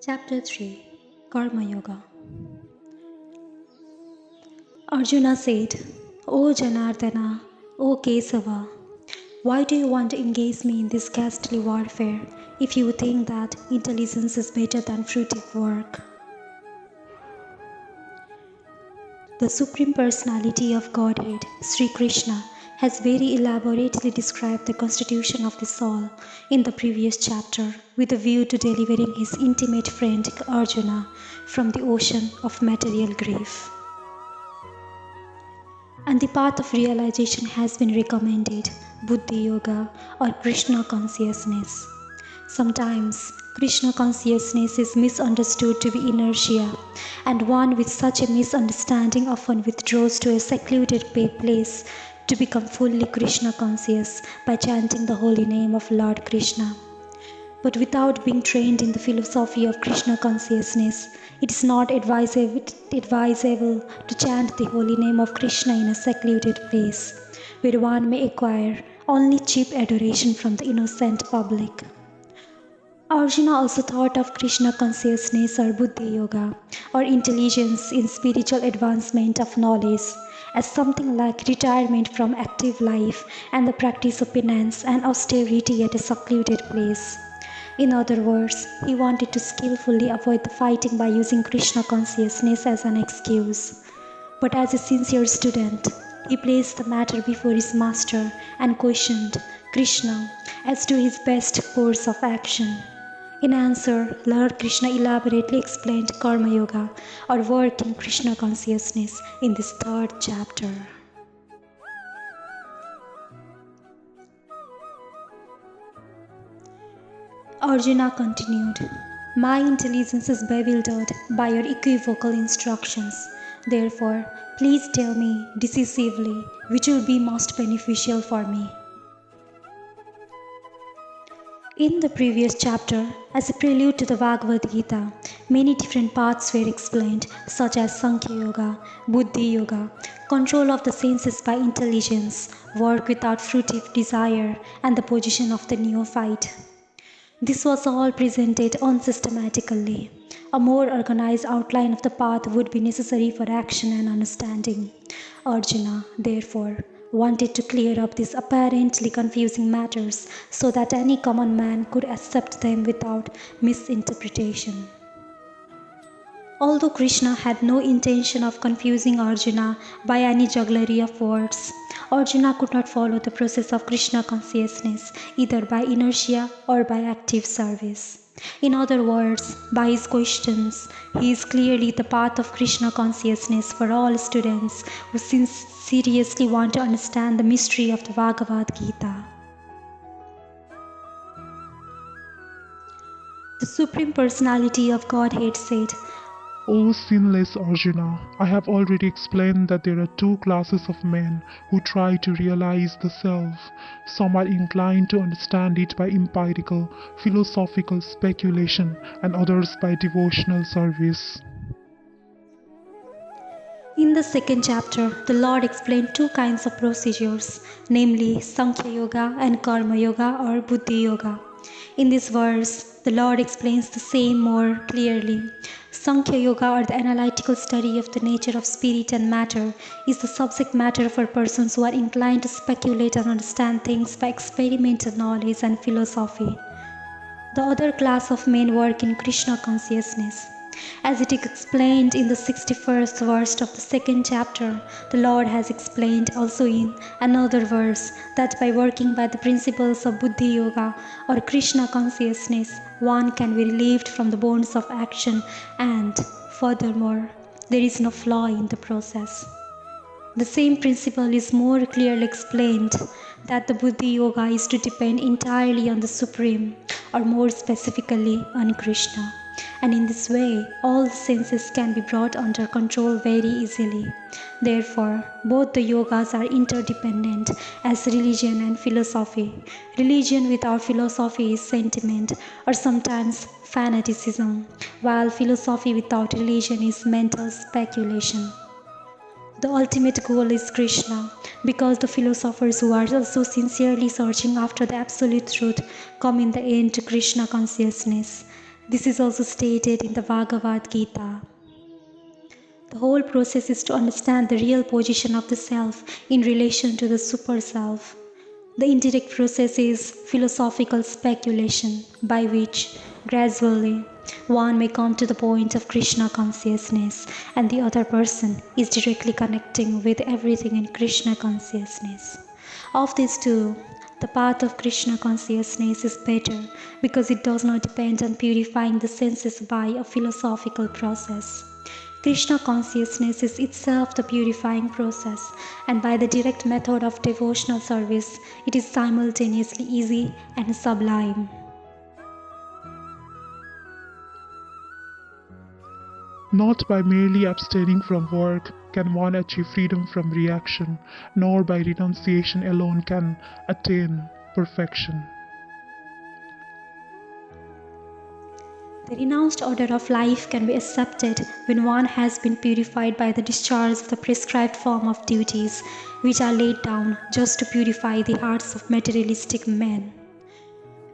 Chapter 3 Karma Yoga. Arjuna said, O Janardana, O Kesava, why do you want to engage me in this ghastly warfare if you think that intelligence is better than fruitive work? The Supreme Personality of Godhead, Sri Krishna, has very elaborately described the constitution of the soul in the previous chapter with a view to delivering his intimate friend Arjuna from the ocean of material grief. And the path of realization has been recommended, Buddhi Yoga or Krishna Consciousness. Sometimes Krishna Consciousness is misunderstood to be inertia, and one with such a misunderstanding often withdraws to a secluded place to become fully Krishna conscious by chanting the holy name of Lord Krishna. But without being trained in the philosophy of Krishna consciousness, it is not advisable to chant the holy name of Krishna in a secluded place, where one may acquire only cheap adoration from the innocent public. Arjuna also thought of Krishna consciousness or Buddhi Yoga, or intelligence in spiritual advancement of knowledge, as something like retirement from active life and the practice of penance and austerity at a secluded place. In other words, he wanted to skillfully avoid the fighting by using Krishna consciousness as an excuse. But as a sincere student, he placed the matter before his master and questioned Krishna as to his best course of action. In answer, Lord Krishna elaborately explained Karma Yoga, or work in Krishna consciousness, in this third chapter. Arjuna continued, My intelligence is bewildered by your equivocal instructions. Therefore, please tell me decisively which will be most beneficial for me. In the previous chapter, as a prelude to the Bhagavad Gita, many different paths were explained, such as Sankhya Yoga, Buddhi Yoga, control of the senses by intelligence, work without fruitive desire, and the position of the neophyte. This was all presented unsystematically. A more organized outline of the path would be necessary for action and understanding. Arjuna, therefore, wanted to clear up these apparently confusing matters so that any common man could accept them without misinterpretation. Although Krishna had no intention of confusing Arjuna by any jugglery of words, Arjuna could not follow the process of Krishna consciousness either by inertia or by active service. In other words, by his questions, he is clearly the path of Krishna consciousness for all students who seriously want to understand the mystery of the Bhagavad Gita. The Supreme Personality of Godhead said, O sinless Arjuna, I have already explained that there are two classes of men who try to realize the self. Some are inclined to understand it by empirical, philosophical speculation, and others by devotional service. In the second chapter, the Lord explained two kinds of procedures, namely Sankhya Yoga and Karma Yoga or Buddhi Yoga. In this verse, the Lord explains the same more clearly. Sankhya Yoga, or the analytical study of the nature of spirit and matter, is the subject matter for persons who are inclined to speculate and understand things by experimental knowledge and philosophy. The other class of men work in Krishna consciousness. As it is explained in the 61st verse of the second chapter, the Lord has explained also in another verse that by working by the principles of Buddhi Yoga or Krishna consciousness, one can be relieved from the bonds of action, and furthermore, there is no flaw in the process. The same principle is more clearly explained that the Buddhi Yoga is to depend entirely on the Supreme, or more specifically on Krishna. And in this way, all the senses can be brought under control very easily. Therefore, both the yogas are interdependent as religion and philosophy. Religion without philosophy is sentiment, or sometimes fanaticism, while philosophy without religion is mental speculation. The ultimate goal is Krishna, because the philosophers who are also sincerely searching after the absolute truth come in the end to Krishna consciousness. This is also stated in the Bhagavad Gita. The whole process is to understand the real position of the self in relation to the super self. The indirect process is philosophical speculation by which, gradually, one may come to the point of Krishna consciousness and the other person is directly connecting with everything in Krishna consciousness. Of these two, the path of Krishna consciousness is better because it does not depend on purifying the senses by a philosophical process. Krishna consciousness is itself the purifying process, and by the direct method of devotional service, it is simultaneously easy and sublime. Not by merely abstaining from work can one achieve freedom from reaction, nor by renunciation alone can attain perfection. The renounced order of life can be accepted when one has been purified by the discharge of the prescribed form of duties, which are laid down just to purify the hearts of materialistic men.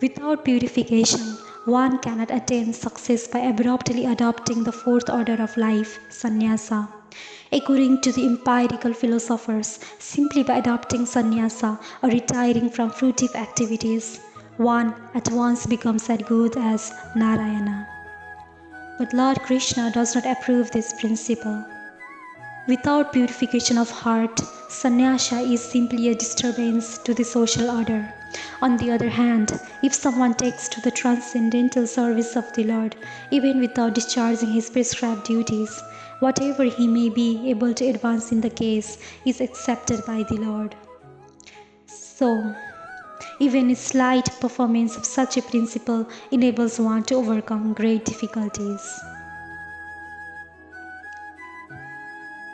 Without purification, one cannot attain success by abruptly adopting the fourth order of life, sannyasa. According to the empirical philosophers, simply by adopting sannyasa or retiring from fruitive activities, one at once becomes as good as Narayana. But Lord Krishna does not approve this principle. Without purification of heart, sannyasa is simply a disturbance to the social order. On the other hand, if someone takes to the transcendental service of the Lord, even without discharging his prescribed duties, whatever he may be able to advance in the case is accepted by the Lord. So, even a slight performance of such a principle enables one to overcome great difficulties.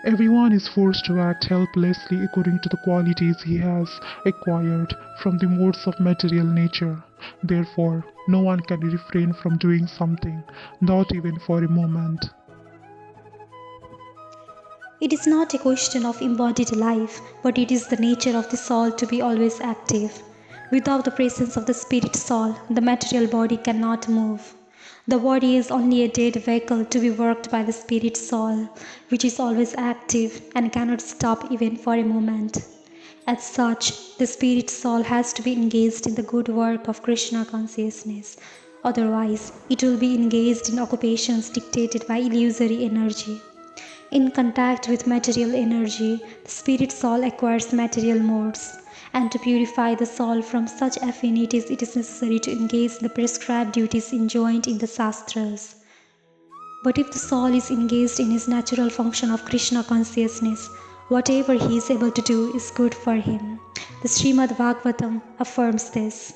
Everyone is forced to act helplessly according to the qualities he has acquired from the modes of material nature. Therefore, no one can refrain from doing something, not even for a moment. It is not a question of embodied life, but it is the nature of the soul to be always active. Without the presence of the spirit soul, the material body cannot move. The body is only a dead vehicle to be worked by the spirit soul, which is always active and cannot stop even for a moment. As such, the spirit soul has to be engaged in the good work of Krishna consciousness. Otherwise, it will be engaged in occupations dictated by illusory energy. In contact with material energy, the spirit soul acquires material modes. And to purify the soul from such affinities, it is necessary to engage in the prescribed duties enjoined in the Shastras. But if the soul is engaged in his natural function of Krishna consciousness, whatever he is able to do is good for him. The Srimad Bhagavatam affirms this.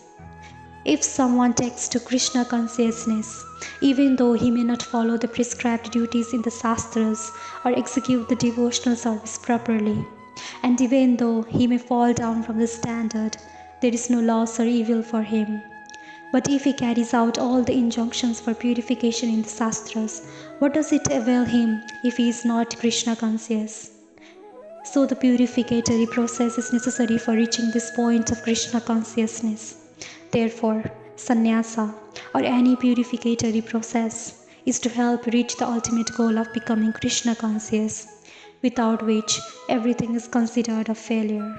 If someone takes to Krishna consciousness, even though he may not follow the prescribed duties in the Shastras or execute the devotional service properly, and even though he may fall down from the standard, there is no loss or evil for him. But if he carries out all the injunctions for purification in the Shastras, what does it avail him if he is not Krishna conscious? So the purificatory process is necessary for reaching this point of Krishna consciousness. Therefore, sannyasa, or any purificatory process, is to help reach the ultimate goal of becoming Krishna conscious, without which everything is considered a failure.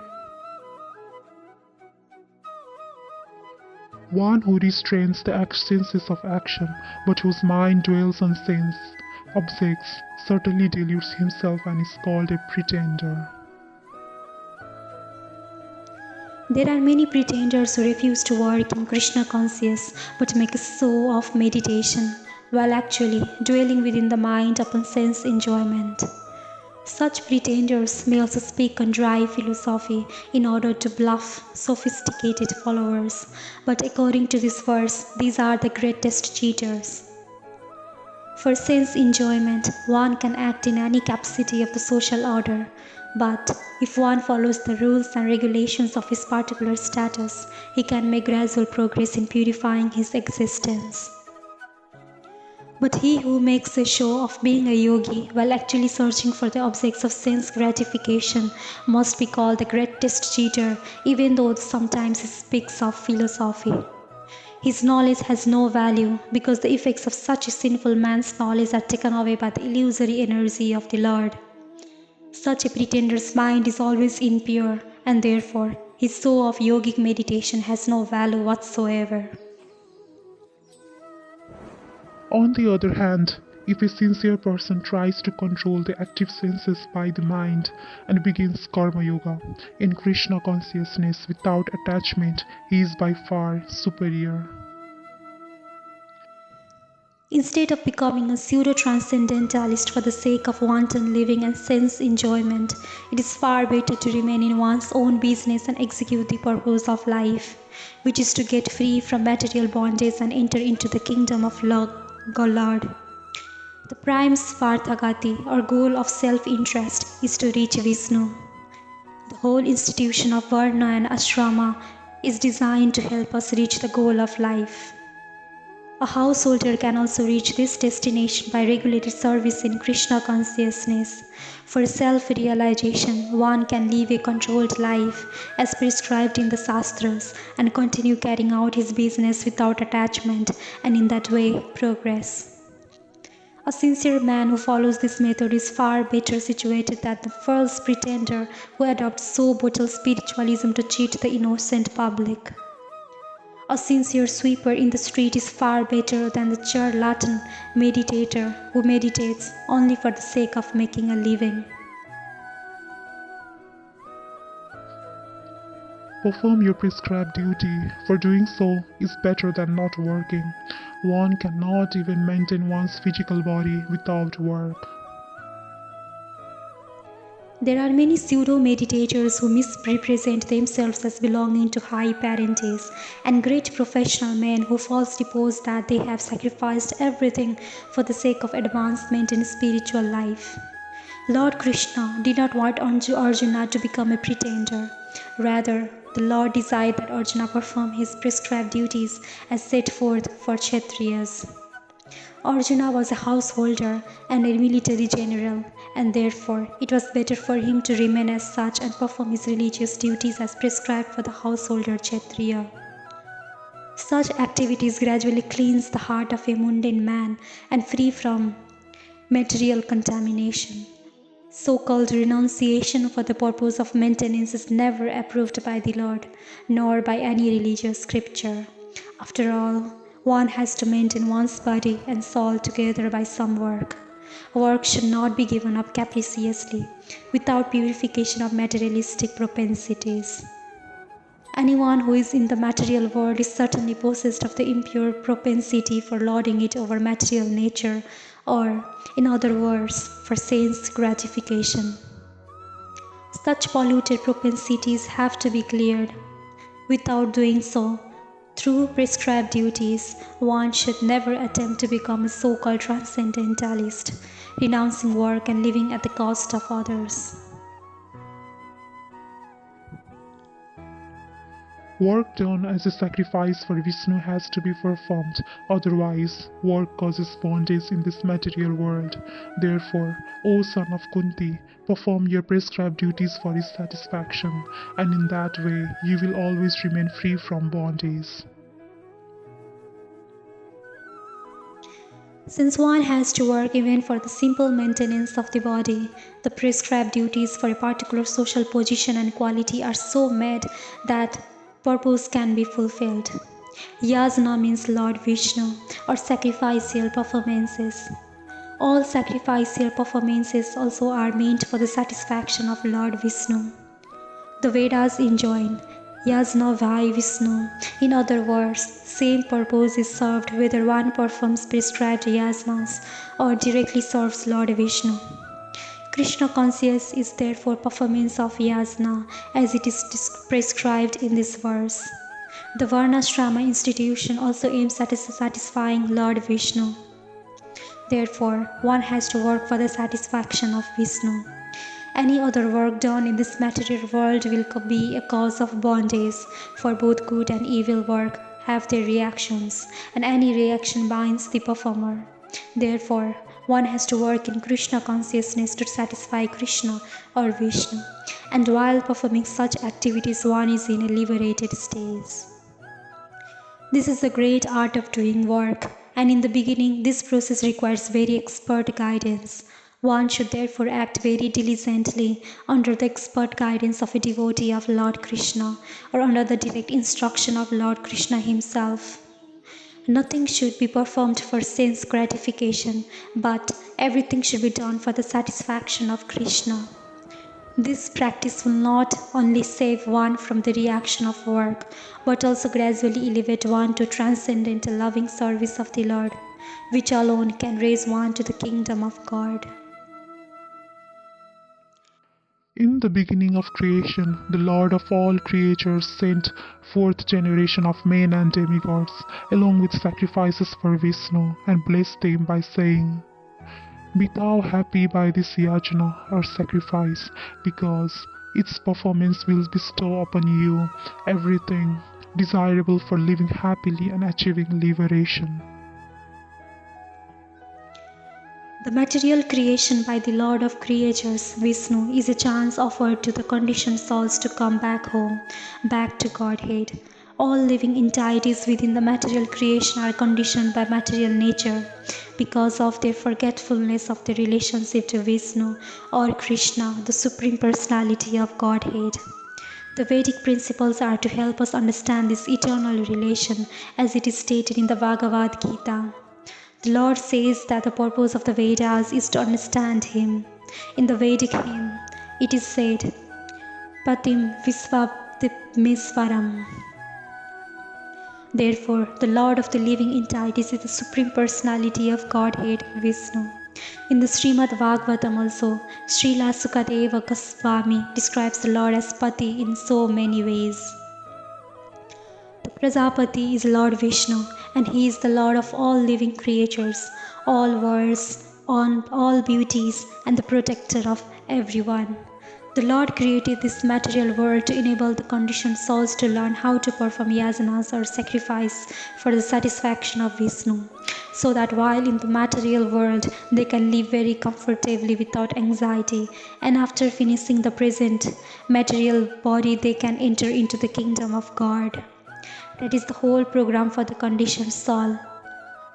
One who restrains the senses of action, but whose mind dwells on sense objects, certainly deludes himself and is called a pretender. There are many pretenders who refuse to work in Krishna conscious but make a show of meditation, while actually dwelling within the mind upon sense enjoyment. Such pretenders may also speak on dry philosophy in order to bluff sophisticated followers, but according to this verse, these are the greatest cheaters. For sense enjoyment, one can act in any capacity of the social order, but if one follows the rules and regulations of his particular status, he can make gradual progress in purifying his existence. But he who makes a show of being a yogi while actually searching for the objects of sense gratification must be called the greatest cheater, even though sometimes he speaks of philosophy. His knowledge has no value because the effects of such a sinful man's knowledge are taken away by the illusory energy of the Lord. Such a pretender's mind is always impure, and therefore his soul of yogic meditation has no value whatsoever. On the other hand, if a sincere person tries to control the active senses by the mind and begins karma yoga in Krishna consciousness without attachment, he is by far superior. Instead of becoming a pseudo-transcendentalist for the sake of wanton living and sense enjoyment, it is far better to remain in one's own business and execute the purpose of life, which is to get free from material bondage and enter into the kingdom of Lord. The prime Svarthagati, or goal of self-interest, is to reach Vishnu. The whole institution of Varna and Ashrama is designed to help us reach the goal of life. A householder can also reach this destination by regulated service in Krishna consciousness. For self-realization, one can live a controlled life as prescribed in the Shastras and continue carrying out his business without attachment and in that way progress. A sincere man who follows this method is far better situated than the false pretender who adopts so brutal spiritualism to cheat the innocent public. A sincere sweeper in the street is far better than the charlatan meditator who meditates only for the sake of making a living. Perform your prescribed duty, for doing so is better than not working. One cannot even maintain one's physical body without work. There are many pseudo-meditators who misrepresent themselves as belonging to high parentage, and great professional men who falsely boast that they have sacrificed everything for the sake of advancement in spiritual life. Lord Krishna did not want Arjuna to become a pretender. Rather, the Lord desired that Arjuna perform his prescribed duties as set forth for Kshatriyas. Arjuna was a householder and a military general, and therefore it was better for him to remain as such and perform his religious duties as prescribed for the householder Kshatriya. Such activities gradually cleanse the heart of a mundane man and free from material contamination. So-called renunciation for the purpose of maintenance is never approved by the Lord, nor by any religious scripture. After all, one has to maintain one's body and soul together by some work. Work should not be given up capriciously, without purification of materialistic propensities. Anyone who is in the material world is certainly possessed of the impure propensity for lording it over material nature, or, in other words, for sense gratification. Such polluted propensities have to be cleared. Without doing so, through prescribed duties, one should never attempt to become a so-called transcendentalist, renouncing work and living at the cost of others. Work done as a sacrifice for Vishnu has to be performed, otherwise work causes bondage in this material world. Therefore, O son of Kunti, perform your prescribed duties for his satisfaction, and in that way you will always remain free from bondage. Since one has to work even for the simple maintenance of the body, the prescribed duties for a particular social position and quality are so made that purpose can be fulfilled. Yajna means Lord Vishnu, or sacrificial performances. All sacrificial performances also are meant for the satisfaction of Lord Vishnu. The Vedas enjoin Yajna Vai Vishnu. In other words, same purpose is served whether one performs prescribed yajnas or directly serves Lord Vishnu. Krishna consciousness is therefore performance of yajna as it is prescribed in this verse. The Varnashrama institution also aims at satisfying Lord Vishnu. Therefore, one has to work for the satisfaction of Vishnu. Any other work done in this material world will be a cause of bondage, for both good and evil work have their reactions, and any reaction binds the performer. Therefore, one has to work in Krishna consciousness to satisfy Krishna or Vishnu, and while performing such activities one is in a liberated state. This is the great art of doing work, and in the beginning, this process requires very expert guidance. One should therefore act very diligently under the expert guidance of a devotee of Lord Krishna or under the direct instruction of Lord Krishna himself. Nothing should be performed for sense gratification, but everything should be done for the satisfaction of Krishna. This practice will not only save one from the reaction of work, but also gradually elevate one to transcendental loving service of the Lord, which alone can raise one to the kingdom of God. In the beginning of creation, the Lord of all creatures sent fourth generation of men and demigods, along with sacrifices for Vishnu, and blessed them by saying, "Be thou happy by this yajna or sacrifice, because its performance will bestow upon you everything desirable for living happily and achieving liberation." The material creation by the Lord of creatures, Vishnu, is a chance offered to the conditioned souls to come back home, back to Godhead. All living entities within the material creation are conditioned by material nature because of their forgetfulness of their relationship to Vishnu or Krishna, the Supreme Personality of Godhead. The Vedic principles are to help us understand this eternal relation as it is stated in the Bhagavad Gita. The Lord says that the purpose of the Vedas is to understand Him. In the Vedic hymn, it is said, Patim Visvabdipmeswaram. Therefore, the Lord of the living entities is the Supreme Personality of Godhead, Vishnu. In the Srimad Bhagavatam also, Srila Sukadeva Goswami describes the Lord as Pati in so many ways. The Prajapati is Lord Vishnu, and he is the Lord of all living creatures, all worlds, all beauties, and the protector of everyone. The Lord created this material world to enable the conditioned souls to learn how to perform yajanas or sacrifice for the satisfaction of Vishnu, so that while in the material world they can live very comfortably without anxiety, and after finishing the present material body they can enter into the kingdom of God. That is the whole program for the conditioned soul.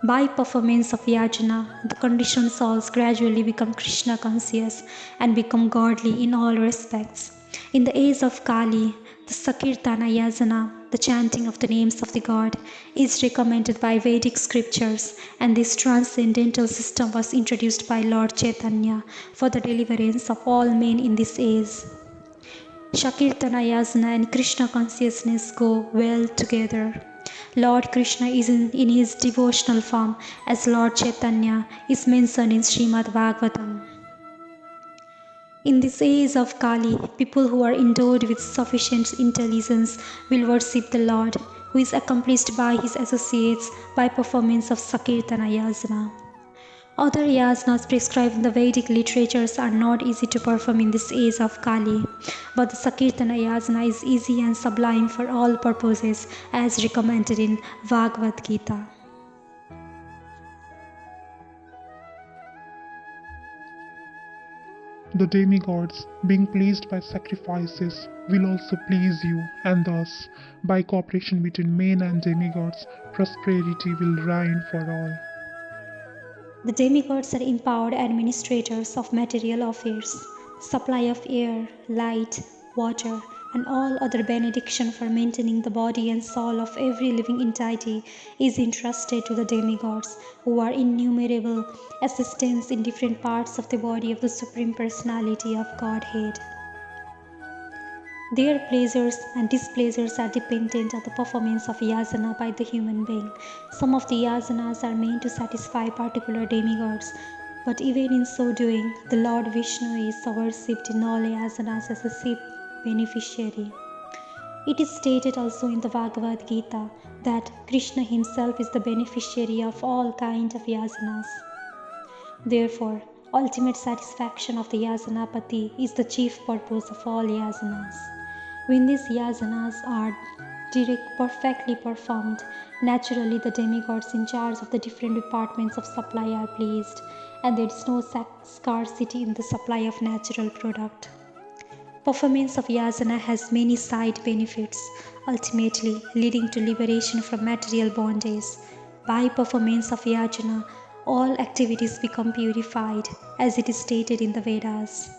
By performance of yajna, the conditioned souls gradually become Krishna conscious and become godly in all respects. In the age of Kali, the Sakirtana yajna, the chanting of the names of the God, is recommended by Vedic scriptures, and this transcendental system was introduced by Lord Chaitanya for the deliverance of all men in this age. Shakirtana yajna and Krishna consciousness go well together. Lord Krishna is in his devotional form as Lord Chaitanya is mentioned in Srimad Bhagavatam. In this age of Kali, people who are endowed with sufficient intelligence will worship the Lord, who is accomplished by his associates by performance of Sakirtana yajna. Other yajanas prescribed in the Vedic literatures are not easy to perform in this age of Kali, but the Sakirtana yajna is easy and sublime for all purposes as recommended in Bhagavad Gita. The demigods, being pleased by sacrifices, will also please you, and thus, by cooperation between men and demigods, prosperity will reign for all. The demigods are empowered administrators of material affairs. Supply of air, light, water, and all other benediction for maintaining the body and soul of every living entity is entrusted to the demigods, who are innumerable assistants in different parts of the body of the Supreme Personality of Godhead. Their pleasures and displeasures are dependent on the performance of yajna by the human being. Some of the yajanas are meant to satisfy particular demigods, but even in so doing, the Lord Vishnu is worshipped in all yajanas as a chief beneficiary. It is stated also in the Bhagavad Gita that Krishna himself is the beneficiary of all kinds of yajanas. Therefore, ultimate satisfaction of the yajanapati is the chief purpose of all yajanas. When these yajanas are perfectly performed, naturally the demigods in charge of the different departments of supply are pleased, and there is no scarcity in the supply of natural product. Performance of yasana has many side benefits, ultimately leading to liberation from material bondage. By performance of yajna, all activities become purified, as it is stated in the Vedas.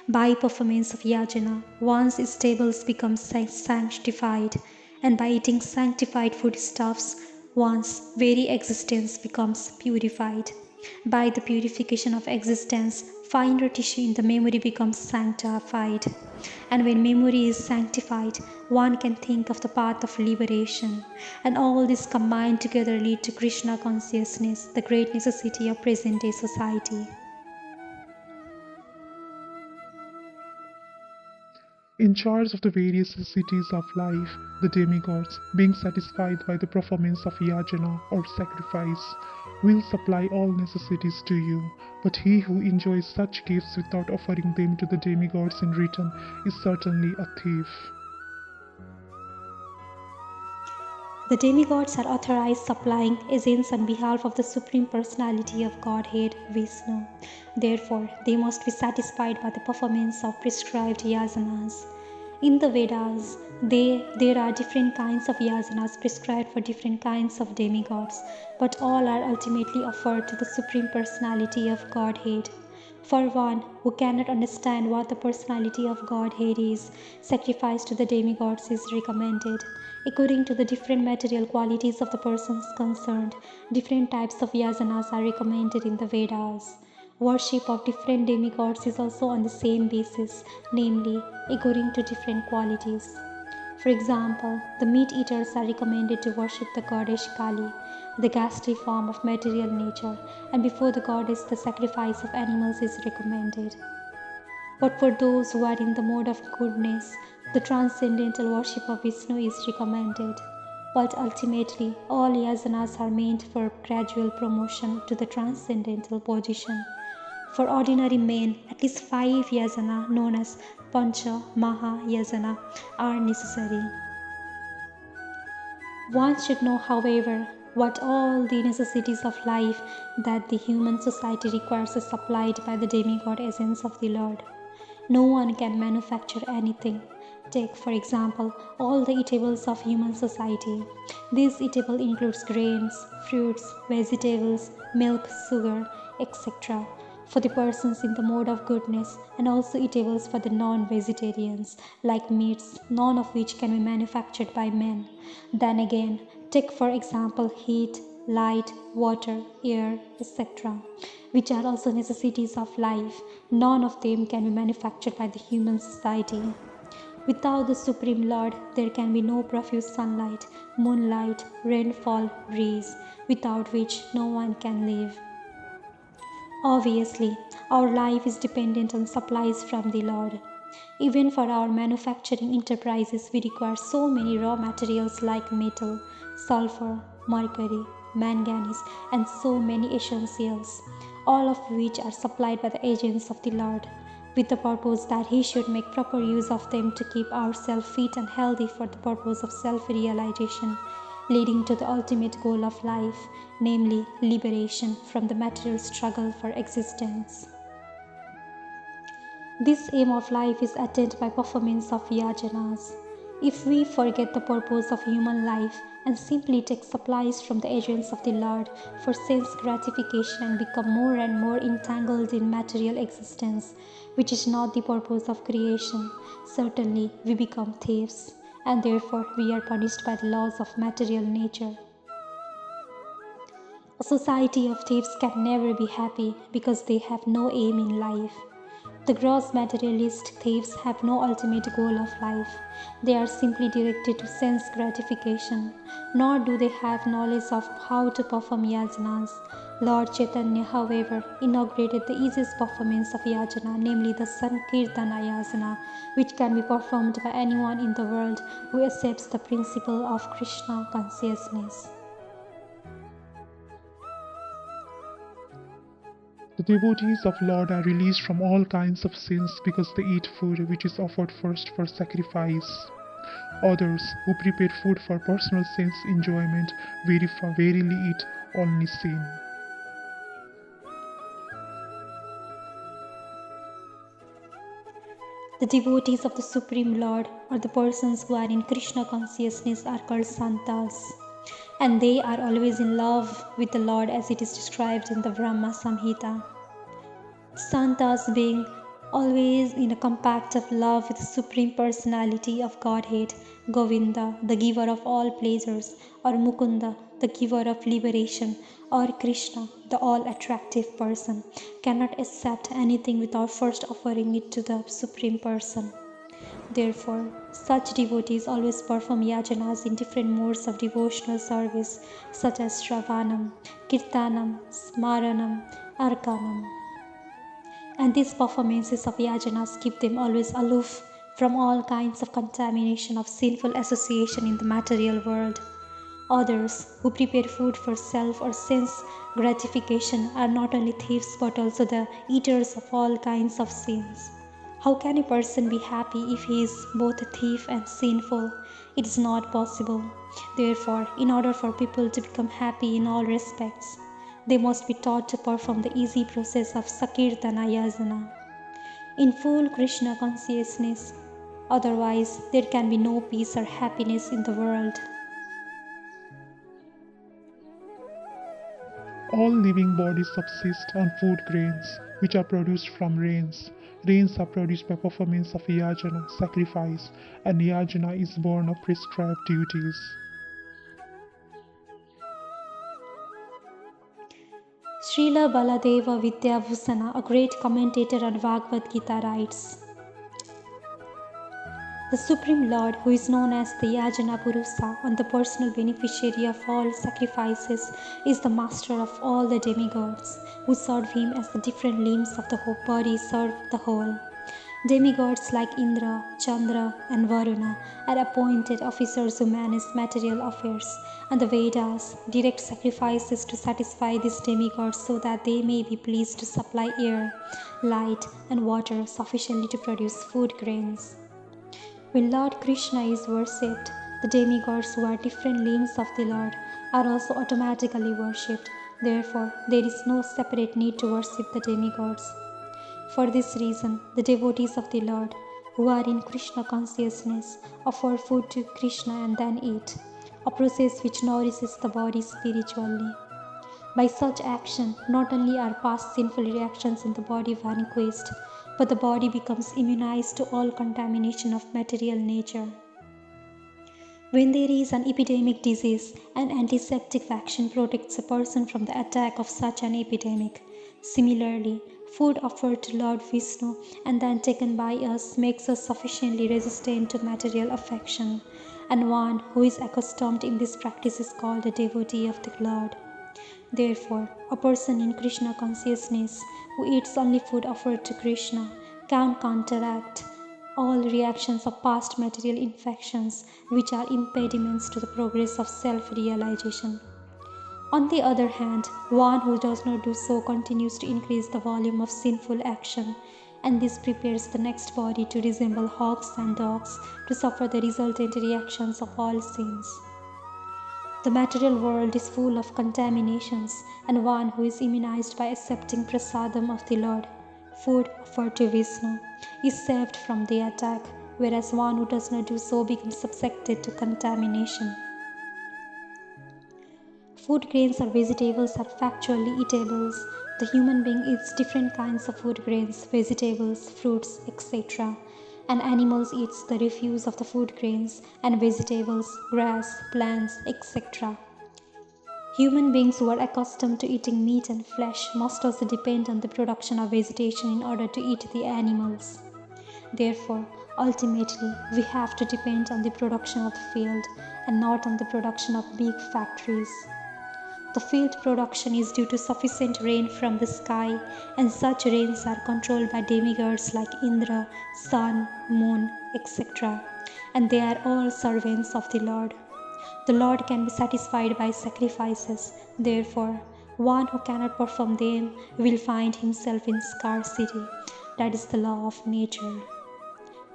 By performance of yajna, one's stables become sanctified, and by eating sanctified foodstuffs, one's very existence becomes purified. By the purification of existence, finer tissue in the memory becomes sanctified. And when memory is sanctified, one can think of the path of liberation. And all this combined together lead to Krishna consciousness, the great necessity of present-day society. In charge of the various necessities of life, the demigods, being satisfied by the performance of yajna or sacrifice, will supply all necessities to you. But he who enjoys such gifts without offering them to the demigods in return is certainly a thief. The demigods are authorized supplying agents on behalf of the Supreme Personality of Godhead, Vishnu. Therefore, they must be satisfied by the performance of prescribed yasanas. In the Vedas, there are different kinds of yasanas prescribed for different kinds of demigods, but all are ultimately offered to the Supreme Personality of Godhead. For one who cannot understand what the personality of Godhead is, sacrifice to the demigods is recommended. According to the different material qualities of the persons concerned, different types of yasanas are recommended in the Vedas. Worship of different demigods is also on the same basis, namely, according to different qualities. For example, the meat eaters are recommended to worship the goddess Kali, the ghastly form of material nature, and before the goddess the sacrifice of animals is recommended. But for those who are in the mode of goodness, the transcendental worship of Vishnu is recommended. But ultimately, all yasanas are meant for gradual promotion to the transcendental position. For ordinary men, at least 5 yasana known as Pancha Maha Yasana are necessary. One should know, however, what all the necessities of life that the human society requires is supplied by the demigod essence of the Lord. No one can manufacture anything. Take, for example, all the eatables of human society. This eatable includes grains, fruits, vegetables, milk, sugar, etc. for the persons in the mode of goodness, and also eatables for the non-vegetarians, like meats, none of which can be manufactured by men. Then again, take for example heat, light, water, air, etc., which are also necessities of life. None of them can be manufactured by the human society. Without the Supreme Lord, there can be no profuse sunlight, moonlight, rainfall, breeze, without which no one can live. Obviously, our life is dependent on supplies from the Lord. Even for our manufacturing enterprises, we require so many raw materials like metal, sulfur, mercury, manganese, and so many essentials, all of which are supplied by the agents of the Lord, with the purpose that He should make proper use of them to keep ourselves fit and healthy for the purpose of self-realization, leading to the ultimate goal of life, namely liberation from the material struggle for existence. This aim of life is attained by performance of yajanas. If we forget the purpose of human life and simply take supplies from the agents of the Lord for sense gratification and become more and more entangled in material existence, which is not the purpose of creation, certainly we become thieves, and therefore we are punished by the laws of material nature. A society of thieves can never be happy because they have no aim in life. The gross materialist thieves have no ultimate goal of life. They are simply directed to sense gratification, nor do they have knowledge of how to perform yajanas. Lord Chaitanya, however, inaugurated the easiest performance of yajana, namely the Sankirtana yajana, which can be performed by anyone in the world who accepts the principle of Krishna consciousness. The devotees of Lord are released from all kinds of sins because they eat food which is offered first for sacrifice. Others, who prepare food for personal sense enjoyment, verily eat only sin. The The devotees of the Supreme Lord, or the persons who are in Krishna consciousness, are called Santas, and they are always in love with the Lord as it is described in the Brahma Samhita. Santas being always in a compact of love with the Supreme Personality of Godhead, Govinda, the giver of all pleasures, or Mukunda, the giver of liberation, or Krishna, the all-attractive person, cannot accept anything without first offering it to the Supreme Person. Therefore, such devotees always perform yajanas in different modes of devotional service, such as Shravanam, Kirtanam, Smaranam, Arkanam. And these performances of yajanas keep them always aloof from all kinds of contamination of sinful association in the material world. Others, who prepare food for self or sense gratification, are not only thieves but also the eaters of all kinds of sins. How can a person be happy if he is both a thief and sinful? It is not possible. Therefore, in order for people to become happy in all respects, they must be taught to perform the easy process of Sakirtana Yajana in full Krishna consciousness. Otherwise, there can be no peace or happiness in the world. All living bodies subsist on food grains, which are produced from rains. Rains are produced by performance of yajna, sacrifice, and yajna is born of prescribed duties. Srila Baladeva Vidyabhusana, a great commentator on Bhagavad Gita, writes, the Supreme Lord, who is known as the Yajana Purusa and the personal beneficiary of all sacrifices, is the master of all the demigods, who serve him as the different limbs of the whole body serve the whole. Demigods like Indra, Chandra, and Varuna are appointed officers who manage material affairs, and the Vedas direct sacrifices to satisfy these demigods so that they may be pleased to supply air, light, and water sufficiently to produce food grains. When Lord Krishna is worshipped, the demigods who are different limbs of the Lord are also automatically worshipped. Therefore, there is no separate need to worship the demigods. For this reason, the devotees of the Lord, who are in Krishna consciousness, offer food to Krishna and then eat, a process which nourishes the body spiritually. By such action, not only are past sinful reactions in the body vanquished, but the body becomes immunized to all contamination of material nature. When there is an epidemic disease, an antiseptic vaccine protects a person from the attack of such an epidemic. Similarly, food offered to Lord Vishnu and then taken by us makes us sufficiently resistant to material affection, and one who is accustomed in this practice is called a devotee of the Lord. Therefore, a person in Krishna consciousness who eats only food offered to Krishna can counteract all reactions of past material infections which are impediments to the progress of self-realization. On the other hand, one who does not do so continues to increase the volume of sinful action, and this prepares the next body to resemble hogs and dogs to suffer the resultant reactions of all sins. The material world is full of contaminations, and one who is immunized by accepting prasadam of the Lord, food offered to Vishnu, is saved from the attack, whereas one who does not do so becomes subjected to contamination. Food grains or vegetables are factually eatables. The human being eats different kinds of food grains, vegetables, fruits, etc. And animals eats the refuse of the food grains and vegetables, grass, plants, etc. Human beings who are accustomed to eating meat and flesh must also depend on the production of vegetation in order to eat the animals. Therefore, ultimately, we have to depend on the production of the field and not on the production of big factories. The field production is due to sufficient rain from the sky, and such rains are controlled by demigods like Indra, sun, moon, etc. And they are all servants of the Lord. The Lord can be satisfied by sacrifices. Therefore, one who cannot perform them will find himself in scarcity. That is the law of nature.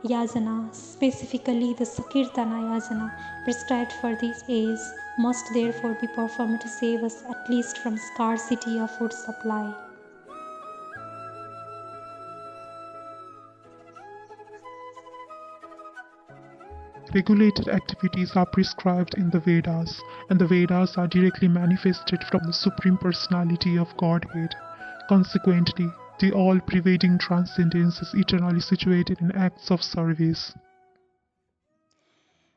Yajana, specifically the Sakirtana Yajana prescribed for this age, must therefore be performed to save us at least from scarcity of food supply. Regulated activities are prescribed in the Vedas, and the Vedas are directly manifested from the Supreme Personality of Godhead. Consequently, the all-pervading transcendence is eternally situated in acts of service.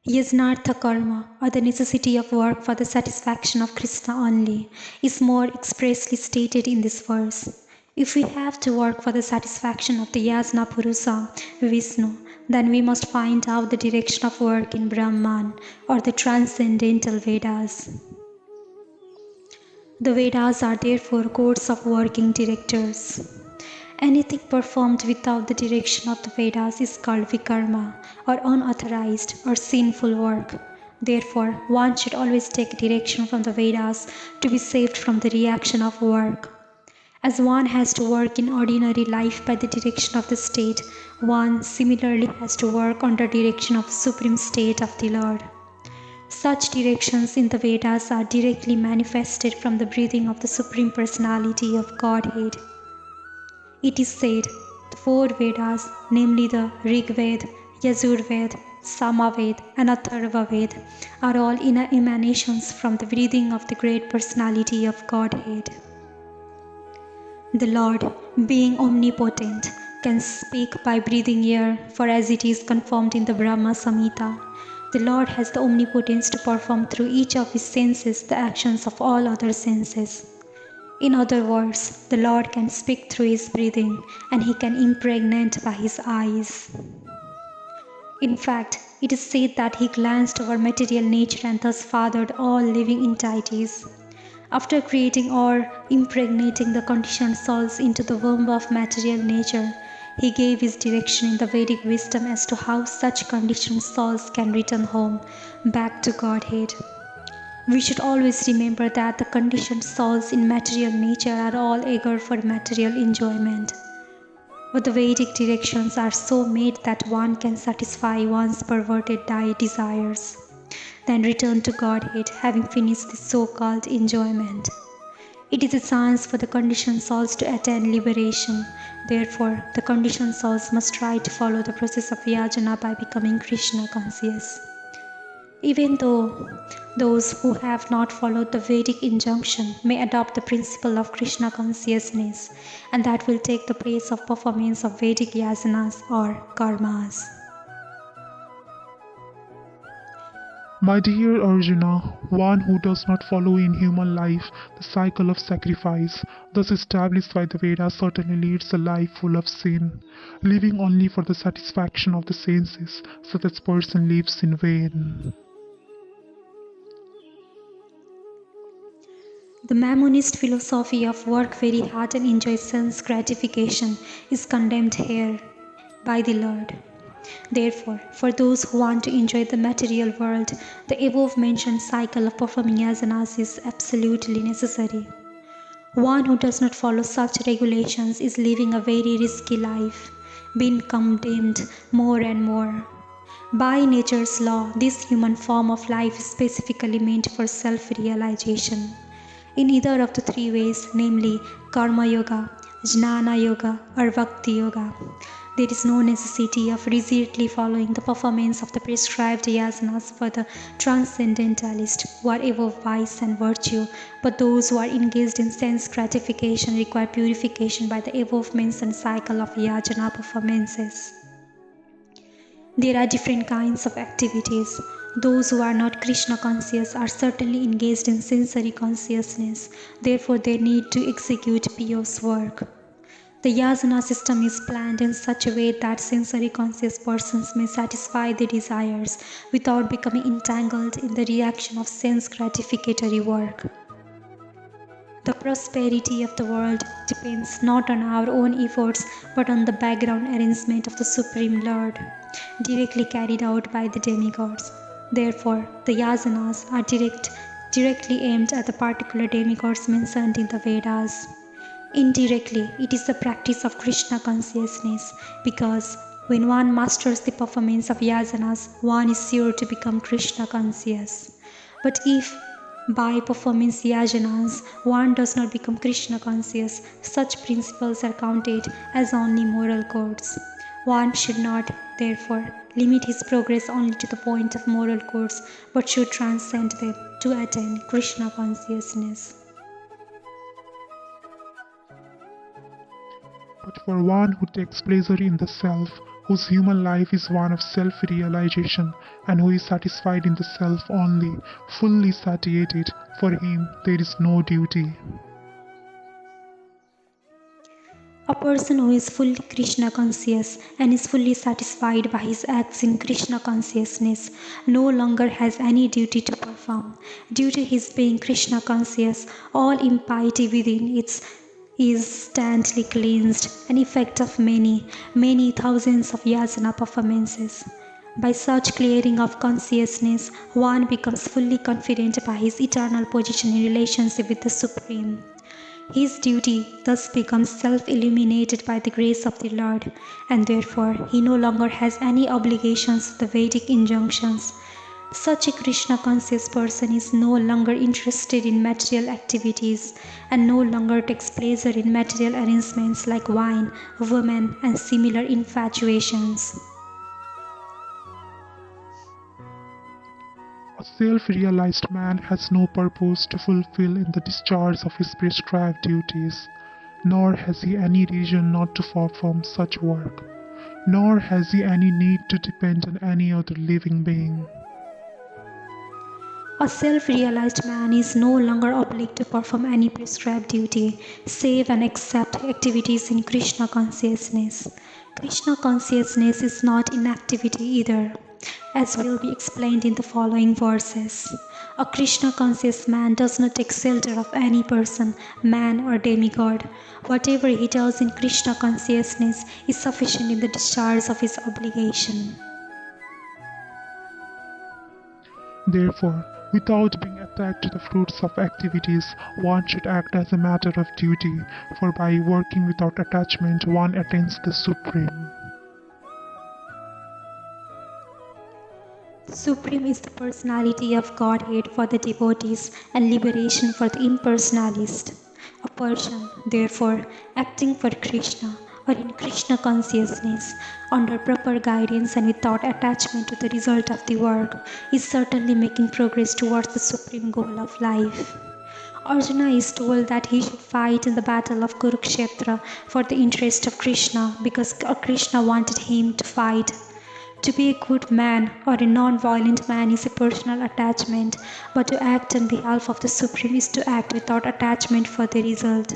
Yajnartha karma, or the necessity of work for the satisfaction of Krishna only, is more expressly stated in this verse. If we have to work for the satisfaction of the Yajna Purusa, Vishnu, then we must find out the direction of work in Brahman, or the transcendental Vedas. The Vedas are therefore codes of working directors. Anything performed without the direction of the Vedas is called vikarma, or unauthorized or sinful work. Therefore, one should always take direction from the Vedas to be saved from the reaction of work. As one has to work in ordinary life by the direction of the state, one similarly has to work under direction of the supreme state of the Lord. Such directions in the Vedas are directly manifested from the breathing of the Supreme Personality of Godhead. It is said, the four Vedas, namely the Rig Veda, Yajur Veda, Samaved, and Atharva Veda, are all inner emanations from the breathing of the great Personality of Godhead. The Lord, being omnipotent, can speak by breathing air, for as it is confirmed in the Brahma Samhita, the Lord has the omnipotence to perform through each of his senses the actions of all other senses. In other words, the Lord can speak through his breathing, and he can impregnate by his eyes. In fact, it is said that he glanced over material nature and thus fathered all living entities. After creating or impregnating the conditioned souls into the womb of material nature, he gave his direction in the Vedic wisdom as to how such conditioned souls can return home, back to Godhead. We should always remember that the conditioned souls in material nature are all eager for material enjoyment. But the Vedic directions are so made that one can satisfy one's perverted desires, then return to Godhead having finished the so-called enjoyment. It is a chance for the conditioned souls to attain liberation. Therefore, the conditioned souls must try to follow the process of yajna by becoming Krishna conscious. Even though those who have not followed the Vedic injunction may adopt the principle of Krishna consciousness, and that will take the place of performance of Vedic yasanas or karmas. My dear Arjuna, one who does not follow in human life the cycle of sacrifice, thus established by the Vedas, certainly leads a life full of sin, living only for the satisfaction of the senses, so that person lives in vain. The Mammonist philosophy of work very hard and enjoy sense gratification is condemned here by the Lord. Therefore, for those who want to enjoy the material world, the above-mentioned cycle of performing yasanas is absolutely necessary. One who does not follow such regulations is living a very risky life, being condemned more and more. By nature's law, this human form of life is specifically meant for self-realization. In either of the three ways, namely Karma Yoga, Jnana Yoga, or Bhakti Yoga, there is no necessity of rigidly following the performance of the prescribed yasanas for the transcendentalist who are above vice and virtue, but those who are engaged in sense gratification require purification by the above-mentioned cycle of yajna performances. There are different kinds of activities. Those who are not Krishna conscious are certainly engaged in sensory consciousness, therefore they need to execute pious work. The yasana system is planned in such a way that sensory conscious persons may satisfy their desires without becoming entangled in the reaction of sense gratificatory work. The prosperity of the world depends not on our own efforts but on the background arrangement of the Supreme Lord, directly carried out by the demigods. Therefore, the yasanas are directly aimed at the particular demigods mentioned in the Vedas. Indirectly, it is the practice of Krishna consciousness, because when one masters the performance of yasanas, one is sure to become Krishna conscious. But if by performance yasanas one does not become Krishna conscious, such principles are counted as only moral codes. One should not, therefore, limit his progress only to the point of moral course, but should transcend them to attain Krishna consciousness. But for one who takes pleasure in the self, whose human life is one of self-realization, and who is satisfied in the self only, fully satiated, for him there is no duty. A person who is fully Krishna conscious and is fully satisfied by his acts in Krishna consciousness no longer has any duty to perform. Due to his being Krishna conscious, all impiety within it is instantly cleansed, an effect of many, many thousands of yasana performances. By such clearing of consciousness, one becomes fully confident by his eternal position in relationship with the Supreme. His duty thus becomes self-illuminated by the grace of the Lord, and therefore he no longer has any obligations to the Vedic injunctions. Such a Krishna-conscious person is no longer interested in material activities and no longer takes pleasure in material arrangements like wine, women, and similar infatuations. A self-realized man has no purpose to fulfill in the discharge of his prescribed duties, nor has he any reason not to perform such work, nor has he any need to depend on any other living being. A self-realized man is no longer obliged to perform any prescribed duty, save and except activities in Krishna consciousness. Krishna consciousness is not inactivity either, as will be explained in the following verses. A Krishna conscious man does not take shelter of any person, man or demigod. Whatever he does in Krishna consciousness is sufficient in the discharge of his obligation. Therefore, without being attached to the fruits of activities, one should act as a matter of duty, for by working without attachment one attains the Supreme. The Supreme is the personality of Godhead for the devotees and liberation for the impersonalist. A person, therefore, acting for Krishna or in Krishna consciousness, under proper guidance and without attachment to the result of the work, is certainly making progress towards the supreme goal of life. Arjuna is told that he should fight in the battle of Kurukshetra for the interest of Krishna because Krishna wanted him to fight. To be a good man or a non-violent man is a personal attachment, but to act on behalf of the Supreme is to act without attachment for the result.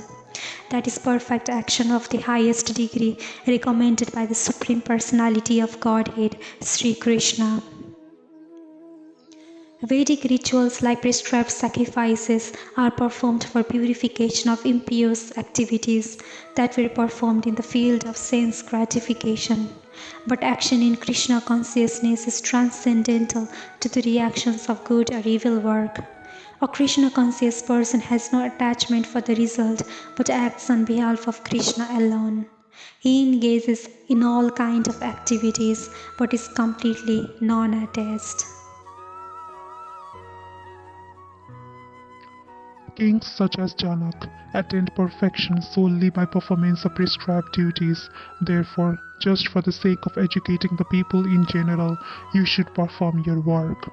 That is perfect action of the highest degree, recommended by the Supreme Personality of Godhead, Sri Krishna. Vedic rituals like prescribed sacrifices are performed for purification of impious activities that were performed in the field of sense gratification. But action in Krishna consciousness is transcendental to the reactions of good or evil work. A Krishna conscious person has no attachment for the result but acts on behalf of Krishna alone. He engages in all kinds of activities but is completely non-attached. Kings such as Janak attained perfection solely by performance of prescribed duties. Therefore, just for the sake of educating the people in general, you should perform your work.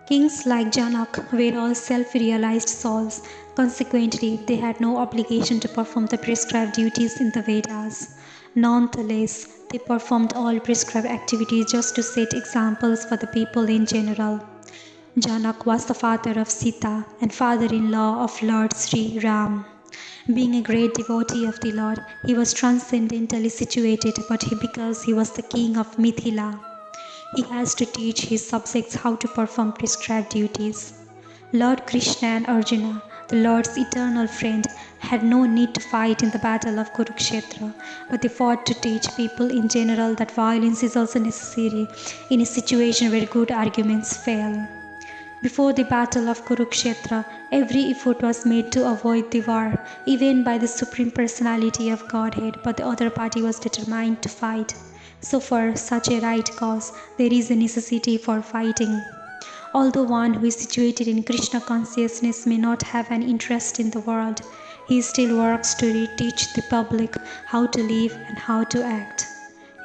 Kings like Janak were all self-realized souls. Consequently, they had no obligation to perform the prescribed duties in the Vedas. Nonetheless, they performed all prescribed activities just to set examples for the people in general. Janak was the father of Sita and father-in-law of Lord Sri Ram. Being a great devotee of the Lord, he was transcendentally situated, because he was the king of Mithila, he has to teach his subjects how to perform prescribed duties. Lord Krishna and Arjuna, the Lord's eternal friend, had no need to fight in the battle of Kurukshetra, but they fought to teach people in general that violence is also necessary in a situation where good arguments fail. Before the battle of Kurukshetra, every effort was made to avoid the war, even by the Supreme Personality of Godhead, but the other party was determined to fight. So for such a right cause, there is a necessity for fighting. Although one who is situated in Krishna consciousness may not have an interest in the world, he still works to teach the public how to live and how to act.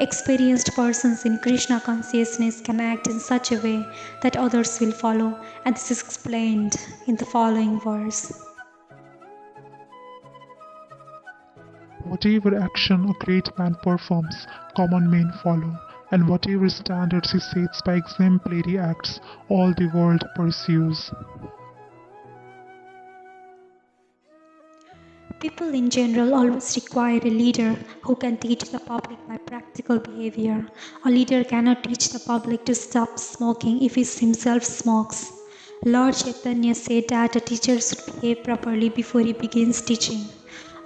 Experienced persons in Krishna consciousness can act in such a way that others will follow, and this is explained in the following verse. Whatever action a great man performs, common men follow, and whatever standards he sets by exemplary acts, all the world pursues. People in general always require a leader who can teach the public by practical behavior. A leader cannot teach the public to stop smoking if he himself smokes. Lord Chaitanya said that a teacher should behave properly before he begins teaching.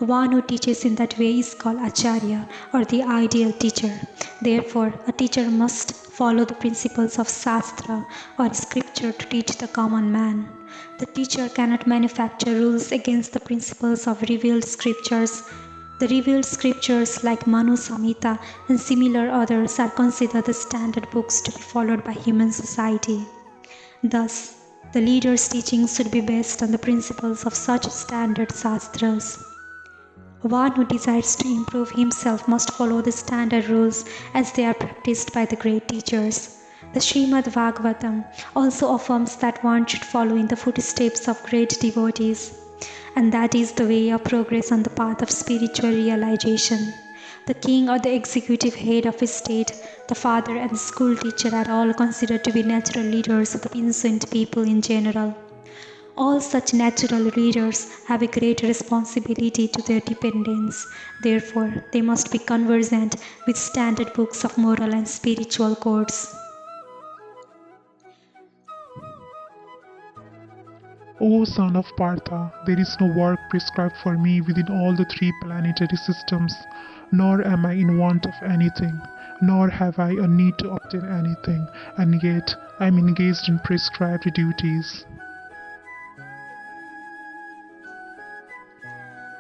One who teaches in that way is called Acharya, or the ideal teacher. Therefore, a teacher must follow the principles of Shastra or scripture to teach the common man. The teacher cannot manufacture rules against the principles of revealed scriptures. The revealed scriptures like Manu Samhita and similar others are considered the standard books to be followed by human society. Thus, the leader's teachings should be based on the principles of such standard Shastras. One who desires to improve himself must follow the standard rules as they are practiced by the great teachers. The Srimad Bhagavatam also affirms that one should follow in the footsteps of great devotees, and that is the way of progress on the path of spiritual realization. The king or the executive head of a state, the father and the school teacher are all considered to be natural leaders of the innocent people in general. All such natural leaders have a great responsibility to their dependents. Therefore, they must be conversant with standard books of moral and spiritual codes. O son of Partha, there is no work prescribed for me within all the three planetary systems, nor am I in want of anything, nor have I a need to obtain anything, and yet I am engaged in prescribed duties.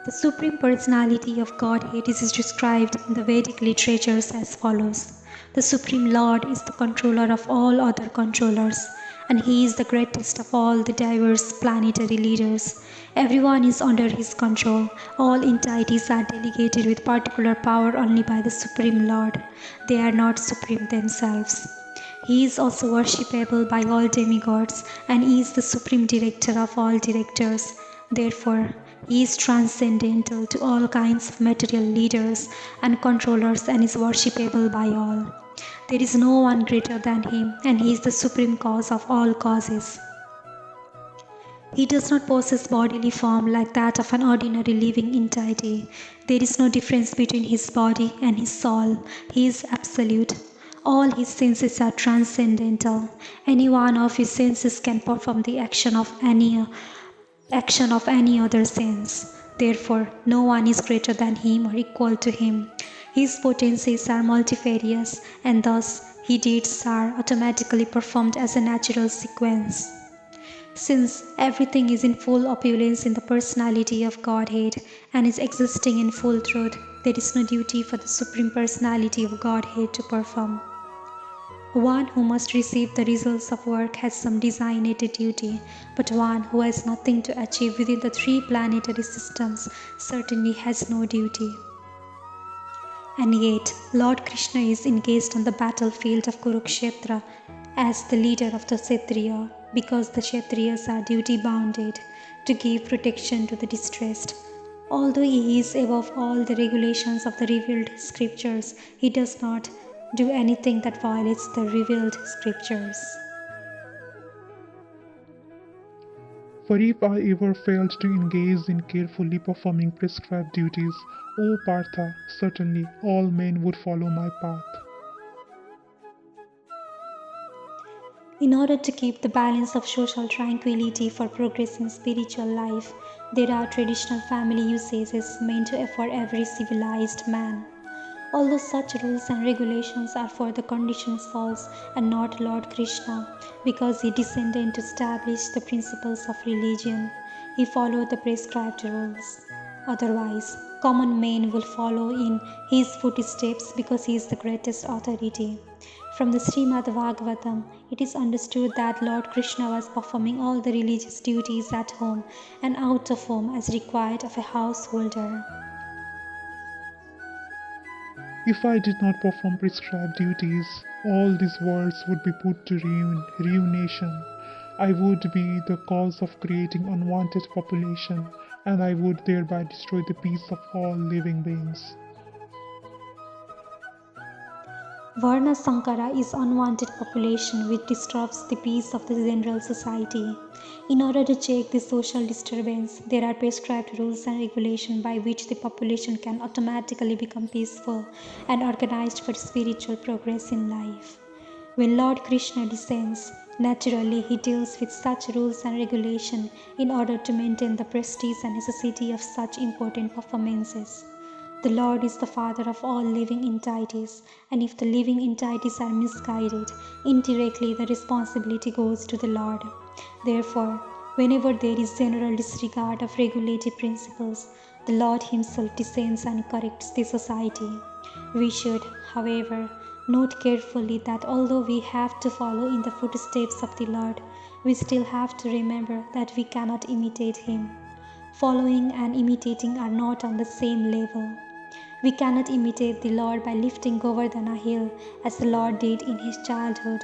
The Supreme Personality of Godhead is described in the Vedic literatures as follows. The Supreme Lord is the controller of all other controllers, and He is the greatest of all the diverse planetary leaders. Everyone is under His control. All entities are delegated with particular power only by the Supreme Lord. They are not supreme themselves. He is also worshipable by all demigods, and He is the Supreme Director of all directors. Therefore, He is transcendental to all kinds of material leaders and controllers and is worshipable by all. There is no one greater than Him, and He is the supreme cause of all causes. He does not possess bodily form like that of an ordinary living entity. There is no difference between His body and His soul. He is absolute. All His senses are transcendental. Any one of His senses can perform the action of any other sense. Therefore, no one is greater than Him or equal to Him. His potencies are multifarious, and thus His deeds are automatically performed as a natural sequence. Since everything is in full opulence in the personality of Godhead and is existing in full truth, there is no duty for the Supreme Personality of Godhead to perform. One who must receive the results of work has some designated duty, but one who has nothing to achieve within the three planetary systems certainly has no duty. And yet, Lord Krishna is engaged on the battlefield of Kurukshetra as the leader of the Kshatriya, because the Kshatriyas are duty-bounded to give protection to the distressed. Although he is above all the regulations of the revealed scriptures, he does not do anything that violates the revealed scriptures. For if I ever failed to engage in carefully performing prescribed duties, O Partha, certainly all men would follow my path. In order to keep the balance of social tranquility for progress in spiritual life, there are traditional family usages meant for every civilized man. Although such rules and regulations are for the conditioned souls and not Lord Krishna, because he descended to establish the principles of religion, he followed the prescribed rules. Otherwise, common men will follow in his footsteps because he is the greatest authority. From the Srimad Bhagavatam, it is understood that Lord Krishna was performing all the religious duties at home and out of home as required of a householder. If I did not perform prescribed duties, all these worlds would be put to ruination. I would be the cause of creating unwanted population, and I would thereby destroy the peace of all living beings. Varna Sankara is unwanted population which disturbs the peace of the general society. In order to check this social disturbance, there are prescribed rules and regulations by which the population can automatically become peaceful and organized for spiritual progress in life. When Lord Krishna descends, naturally he deals with such rules and regulations in order to maintain the prestige and necessity of such important performances. The Lord is the Father of all living entities, and if the living entities are misguided, indirectly the responsibility goes to the Lord. Therefore, whenever there is general disregard of regulative principles, the Lord Himself descends and corrects the society. We should, however, note carefully that although we have to follow in the footsteps of the Lord, we still have to remember that we cannot imitate Him. Following and imitating are not on the same level. We cannot imitate the Lord by lifting Govardhana hill as the Lord did in his childhood.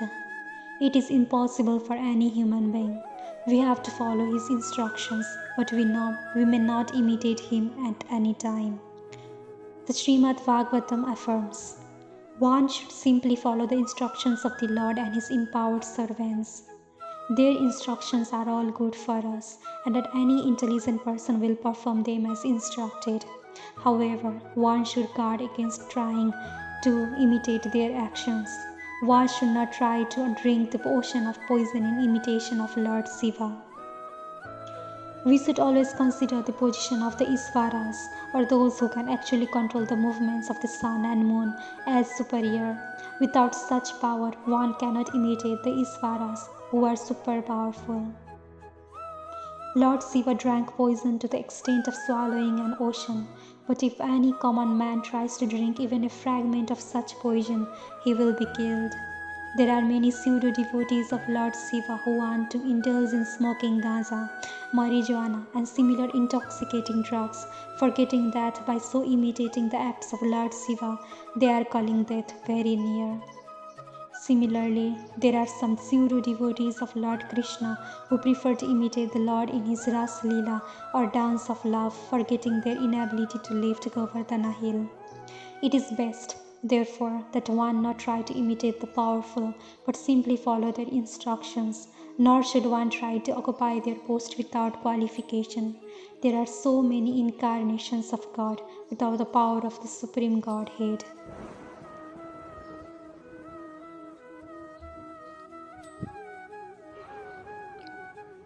It is impossible for any human being. We have to follow his instructions, but we may not imitate him at any time. The Srimad Bhagavatam affirms, one should simply follow the instructions of the Lord and his empowered servants. Their instructions are all good for us, and that any intelligent person will perform them as instructed. However, one should guard against trying to imitate their actions. One should not try to drink the ocean of poison in imitation of Lord Shiva. We should always consider the position of the Isvaras, or those who can actually control the movements of the sun and moon, as superior. Without such power, one cannot imitate the Isvaras, who are super powerful. Lord Shiva drank poison to the extent of swallowing an ocean, but if any common man tries to drink even a fragment of such poison, he will be killed. There are many pseudo-devotees of Lord Shiva who want to indulge in smoking gaza, marijuana, and similar intoxicating drugs, forgetting that by so imitating the acts of Lord Shiva, they are calling death very near. Similarly, there are some pseudo-devotees of Lord Krishna who prefer to imitate the Lord in his Ras Leela or dance of love, forgetting their inability to lift Govardhana hill. It is best, therefore, that one not try to imitate the powerful, but simply follow their instructions, nor should one try to occupy their post without qualification. There are so many incarnations of God without the power of the Supreme Godhead.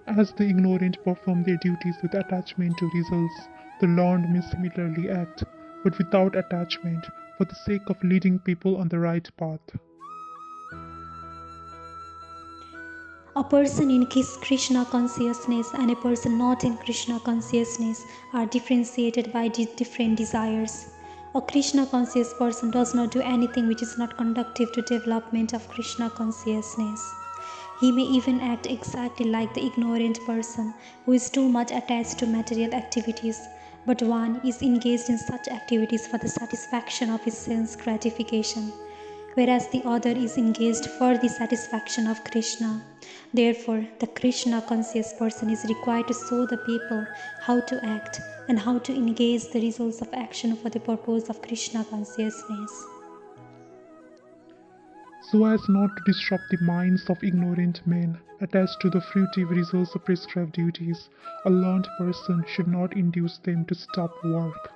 As the ignorant perform their duties with attachment to results, the learned may similarly act, but without attachment, for the sake of leading people on the right path. A person in Krishna consciousness and a person not in Krishna consciousness are differentiated by different desires. A Krishna conscious person does not do anything which is not conducive to development of Krishna consciousness. He may even act exactly like the ignorant person who is too much attached to material activities, but one is engaged in such activities for the satisfaction of his sense gratification, whereas the other is engaged for the satisfaction of Krishna. Therefore, the Krishna conscious person is required to show the people how to act and how to engage the results of action for the purpose of Krishna consciousness. So as not to disrupt the minds of ignorant men attached to the fruitive results of prescribed duties, a learned person should not induce them to stop work.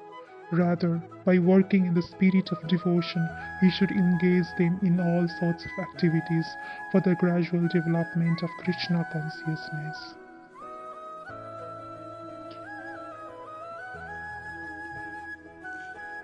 Rather, by working in the spirit of devotion, he should engage them in all sorts of activities for the gradual development of Krishna consciousness.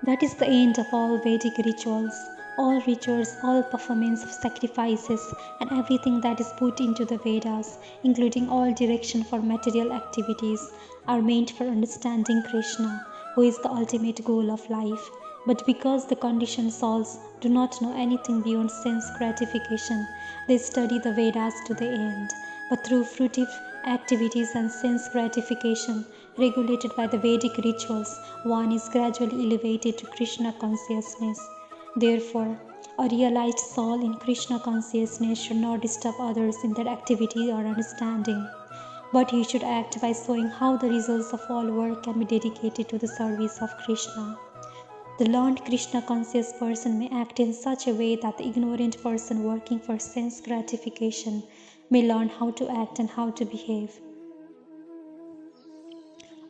That is the end of all Vedic rituals. All rituals, all performance of sacrifices, and everything that is put into the Vedas, including all direction for material activities, are meant for understanding Krishna, who is the ultimate goal of life. But because the conditioned souls do not know anything beyond sense gratification, they study the Vedas to the end. But through fruitive activities and sense gratification, regulated by the Vedic rituals, one is gradually elevated to Krishna consciousness. Therefore, a realized soul in Krishna consciousness should not disturb others in their activity or understanding, but he should act by showing how the results of all work can be dedicated to the service of Krishna. The learned Krishna conscious person may act in such a way that the ignorant person working for sense gratification may learn how to act and how to behave.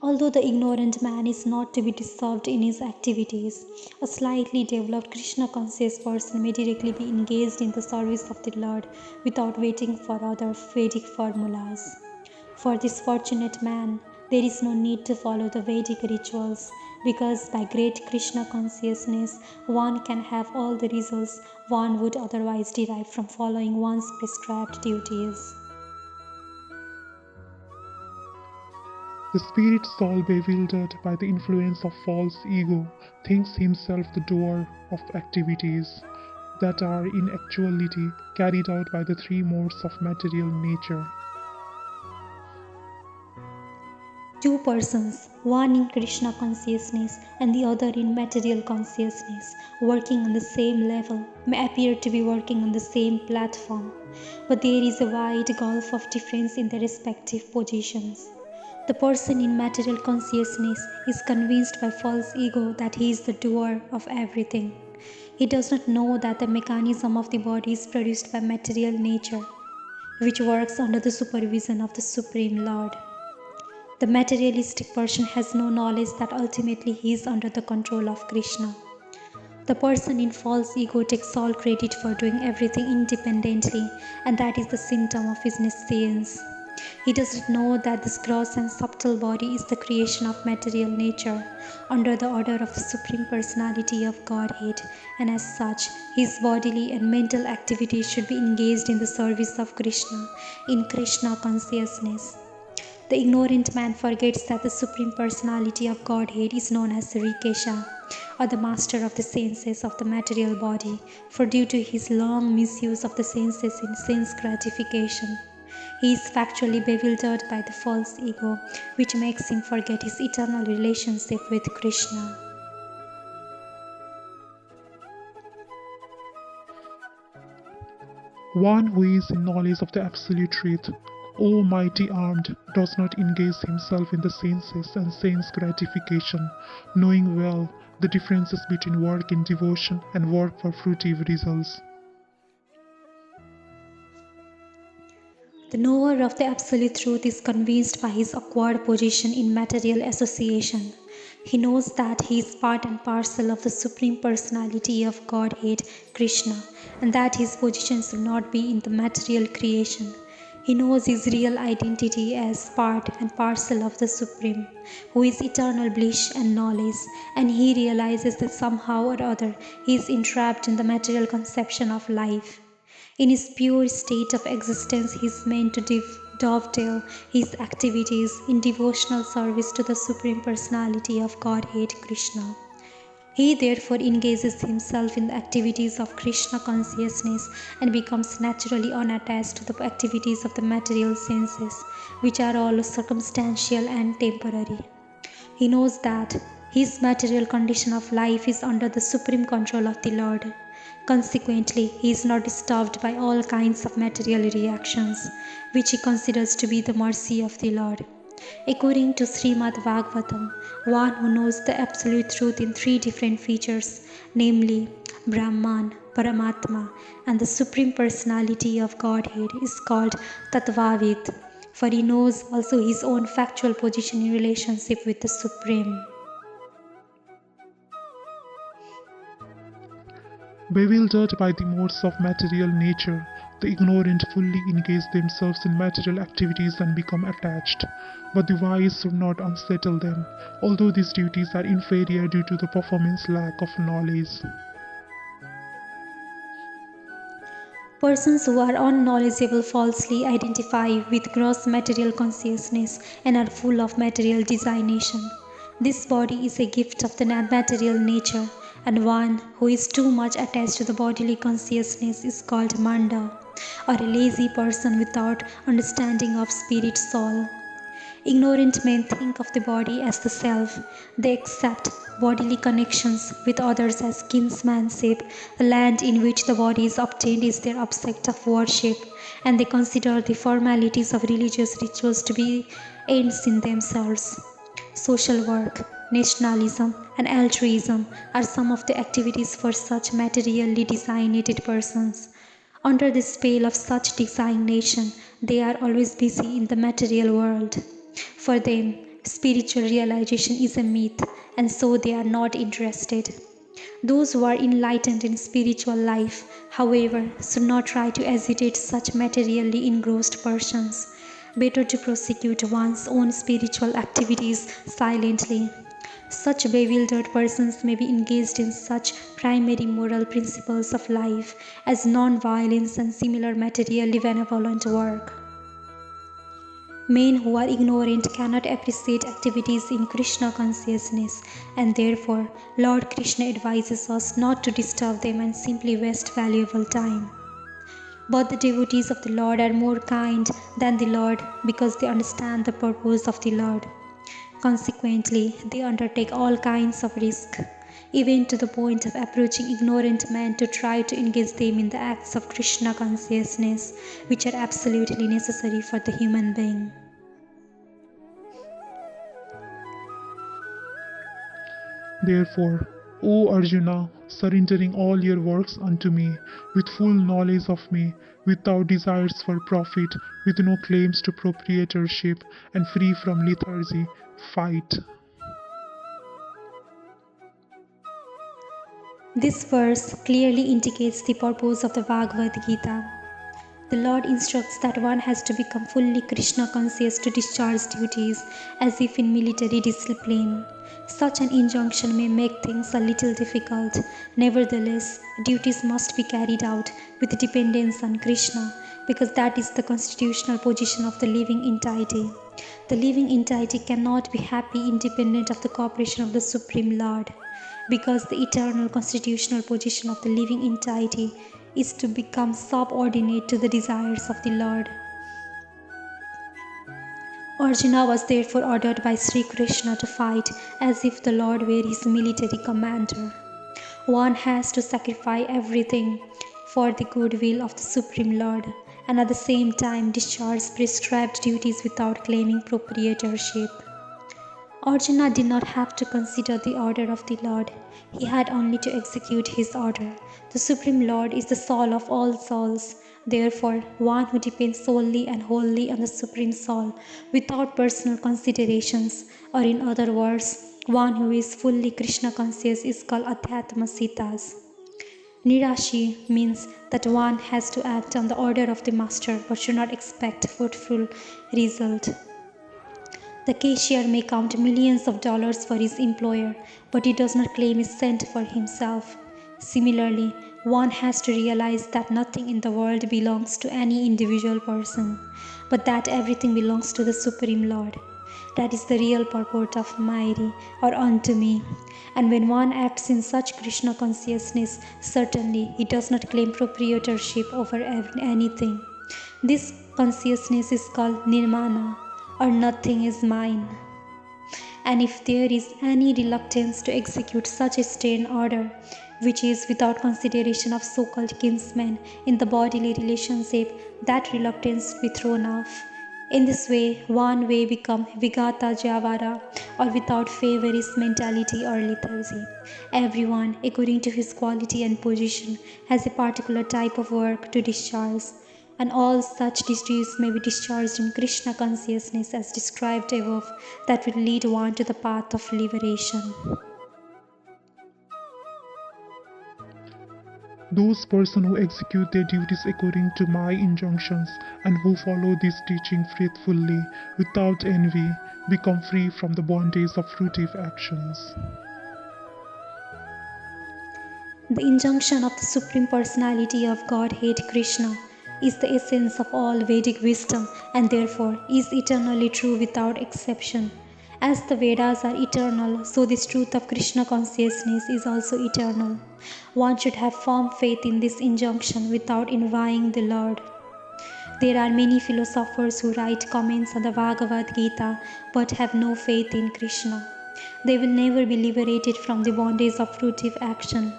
Although the ignorant man is not to be disturbed in his activities, a slightly developed Krishna conscious person may directly be engaged in the service of the Lord without waiting for other Vedic formulas. For this fortunate man, there is no need to follow the Vedic rituals, because by great Krishna consciousness, one can have all the results one would otherwise derive from following one's prescribed duties. The spirit soul, bewildered by the influence of false ego, thinks himself the doer of activities that are in actuality carried out by the three modes of material nature. Two persons, one in Krishna consciousness and the other in material consciousness, working on the same level, may appear to be working on the same platform, but there is a wide gulf of difference in their respective positions. The person in material consciousness is convinced by false ego that he is the doer of everything. He does not know that the mechanism of the body is produced by material nature, which works under the supervision of the Supreme Lord. The materialistic person has no knowledge that ultimately he is under the control of Krishna. The person in false ego takes all credit for doing everything independently, and that is the symptom of his nescience. He does not know that this gross and subtle body is the creation of material nature, under the order of the Supreme Personality of Godhead, and as such, his bodily and mental activities should be engaged in the service of Krishna, in Krishna consciousness. The ignorant man forgets that the Supreme Personality of Godhead is known as Rikesha, or the master of the senses of the material body, for due to his long misuse of the senses in sense gratification, he is factually bewildered by the false ego, which makes him forget his eternal relationship with Krishna. One who is in knowledge of the absolute truth, almighty armed, does not engage himself in the senses and sense gratification, knowing well the differences between work in devotion and work for fruitive results. The knower of the absolute truth is convinced by his acquired position in material association. He knows that he is part and parcel of the Supreme Personality of Godhead, Krishna, and that his position should not be in the material creation. He knows his real identity as part and parcel of the Supreme, who is eternal bliss and knowledge, and he realizes that somehow or other he is entrapped in the material conception of life. In his pure state of existence, he is meant to dovetail his activities in devotional service to the Supreme Personality of Godhead, Krishna. He therefore engages himself in the activities of Krishna consciousness and becomes naturally unattached to the activities of the material senses, which are all circumstantial and temporary. He knows that his material condition of life is under the supreme control of the Lord. Consequently, he is not disturbed by all kinds of material reactions, which he considers to be the mercy of the Lord. According to Srimad Bhagavatam, one who knows the absolute truth in three different features, namely Brahman, Paramatma, and the Supreme Personality of Godhead, is called Tattvavid, for he knows also his own factual position in relationship with the Supreme. Bewildered by the modes of material nature, the ignorant fully engage themselves in material activities and become attached. But the wise should not unsettle them, although these duties are inferior due to the performance lack of knowledge. Persons who are unknowledgeable falsely identify with gross material consciousness and are full of material designation. This body is a gift of the material nature, and one who is too much attached to the bodily consciousness is called Manda, or a lazy person without understanding of spirit soul. Ignorant men think of the body as the self. They accept bodily connections with others as kinsmanship. The land in which the body is obtained is their object of worship, and they consider the formalities of religious rituals to be ends in themselves. Social work, nationalism, and altruism are some of the activities for such materially designated persons. Under the spell of such designation, they are always busy in the material world. For them, spiritual realization is a myth, and so they are not interested. Those who are enlightened in spiritual life, however, should not try to agitate such materially engrossed persons. Better to prosecute one's own spiritual activities silently. Such bewildered persons may be engaged in such primary moral principles of life as non-violence and similar materially benevolent work. Men who are ignorant cannot appreciate activities in Krishna consciousness, and therefore Lord Krishna advises us not to disturb them and simply waste valuable time. But the devotees of the Lord are more kind than the Lord because they understand the purpose of the Lord. Consequently, they undertake all kinds of risk, even to the point of approaching ignorant men to try to engage them in the acts of Krishna consciousness, which are absolutely necessary for the human being. Therefore, O Arjuna, surrendering all your works unto me, with full knowledge of me, without desires for profit, with no claims to proprietorship, and free from lethargy, fight. This verse clearly indicates the purpose of the Bhagavad Gita. The Lord instructs that one has to become fully Krishna conscious to discharge duties as if in military discipline. Such an injunction may make things a little difficult. Nevertheless, duties must be carried out with dependence on Krishna, because that is the constitutional position of the living entity. The living entity cannot be happy independent of the cooperation of the Supreme Lord, because the eternal constitutional position of the living entity is to become subordinate to the desires of the Lord. Arjuna was therefore ordered by Sri Krishna to fight as if the Lord were his military commander. One has to sacrifice everything for the goodwill of the Supreme Lord, and at the same time discharge prescribed duties without claiming proprietorship. Arjuna did not have to consider the order of the Lord. He had only to execute his order. The Supreme Lord is the soul of all souls. Therefore, one who depends solely and wholly on the Supreme Soul without personal considerations, or in other words, one who is fully Krishna conscious, is called Adhyatma Siddhas. Nirashi means that one has to act on the order of the master but should not expect fruitful result. The cashier may count millions of dollars for his employer, but he does not claim a cent for himself. Similarly, one has to realize that nothing in the world belongs to any individual person, but that everything belongs to the Supreme Lord. That is the real purport of Mairi, or unto me. And when one acts in such Krishna consciousness, certainly he does not claim proprietorship over anything. This consciousness is called nirmana, or nothing is mine. And if there is any reluctance to execute such a stern order, which is without consideration of so-called kinsmen in the bodily relationship, that reluctance be thrown off. In this way, one way become vigata javara, or without favoris mentality or lethargy. Everyone, according to his quality and position, has a particular type of work to discharge, and all such duties may be discharged in Krishna consciousness as described above, that will lead one to the path of liberation. Those persons who execute their duties according to my injunctions and who follow this teaching faithfully without envy become free from the bondage of fruitive actions. The injunction of the Supreme Personality of Godhead Krishna is the essence of all Vedic wisdom and therefore is eternally true without exception. As the Vedas are eternal, so this truth of Krishna consciousness is also eternal. One should have firm faith in this injunction without envying the Lord. There are many philosophers who write comments on the Bhagavad Gita but have no faith in Krishna. They will never be liberated from the bondage of fruitive action.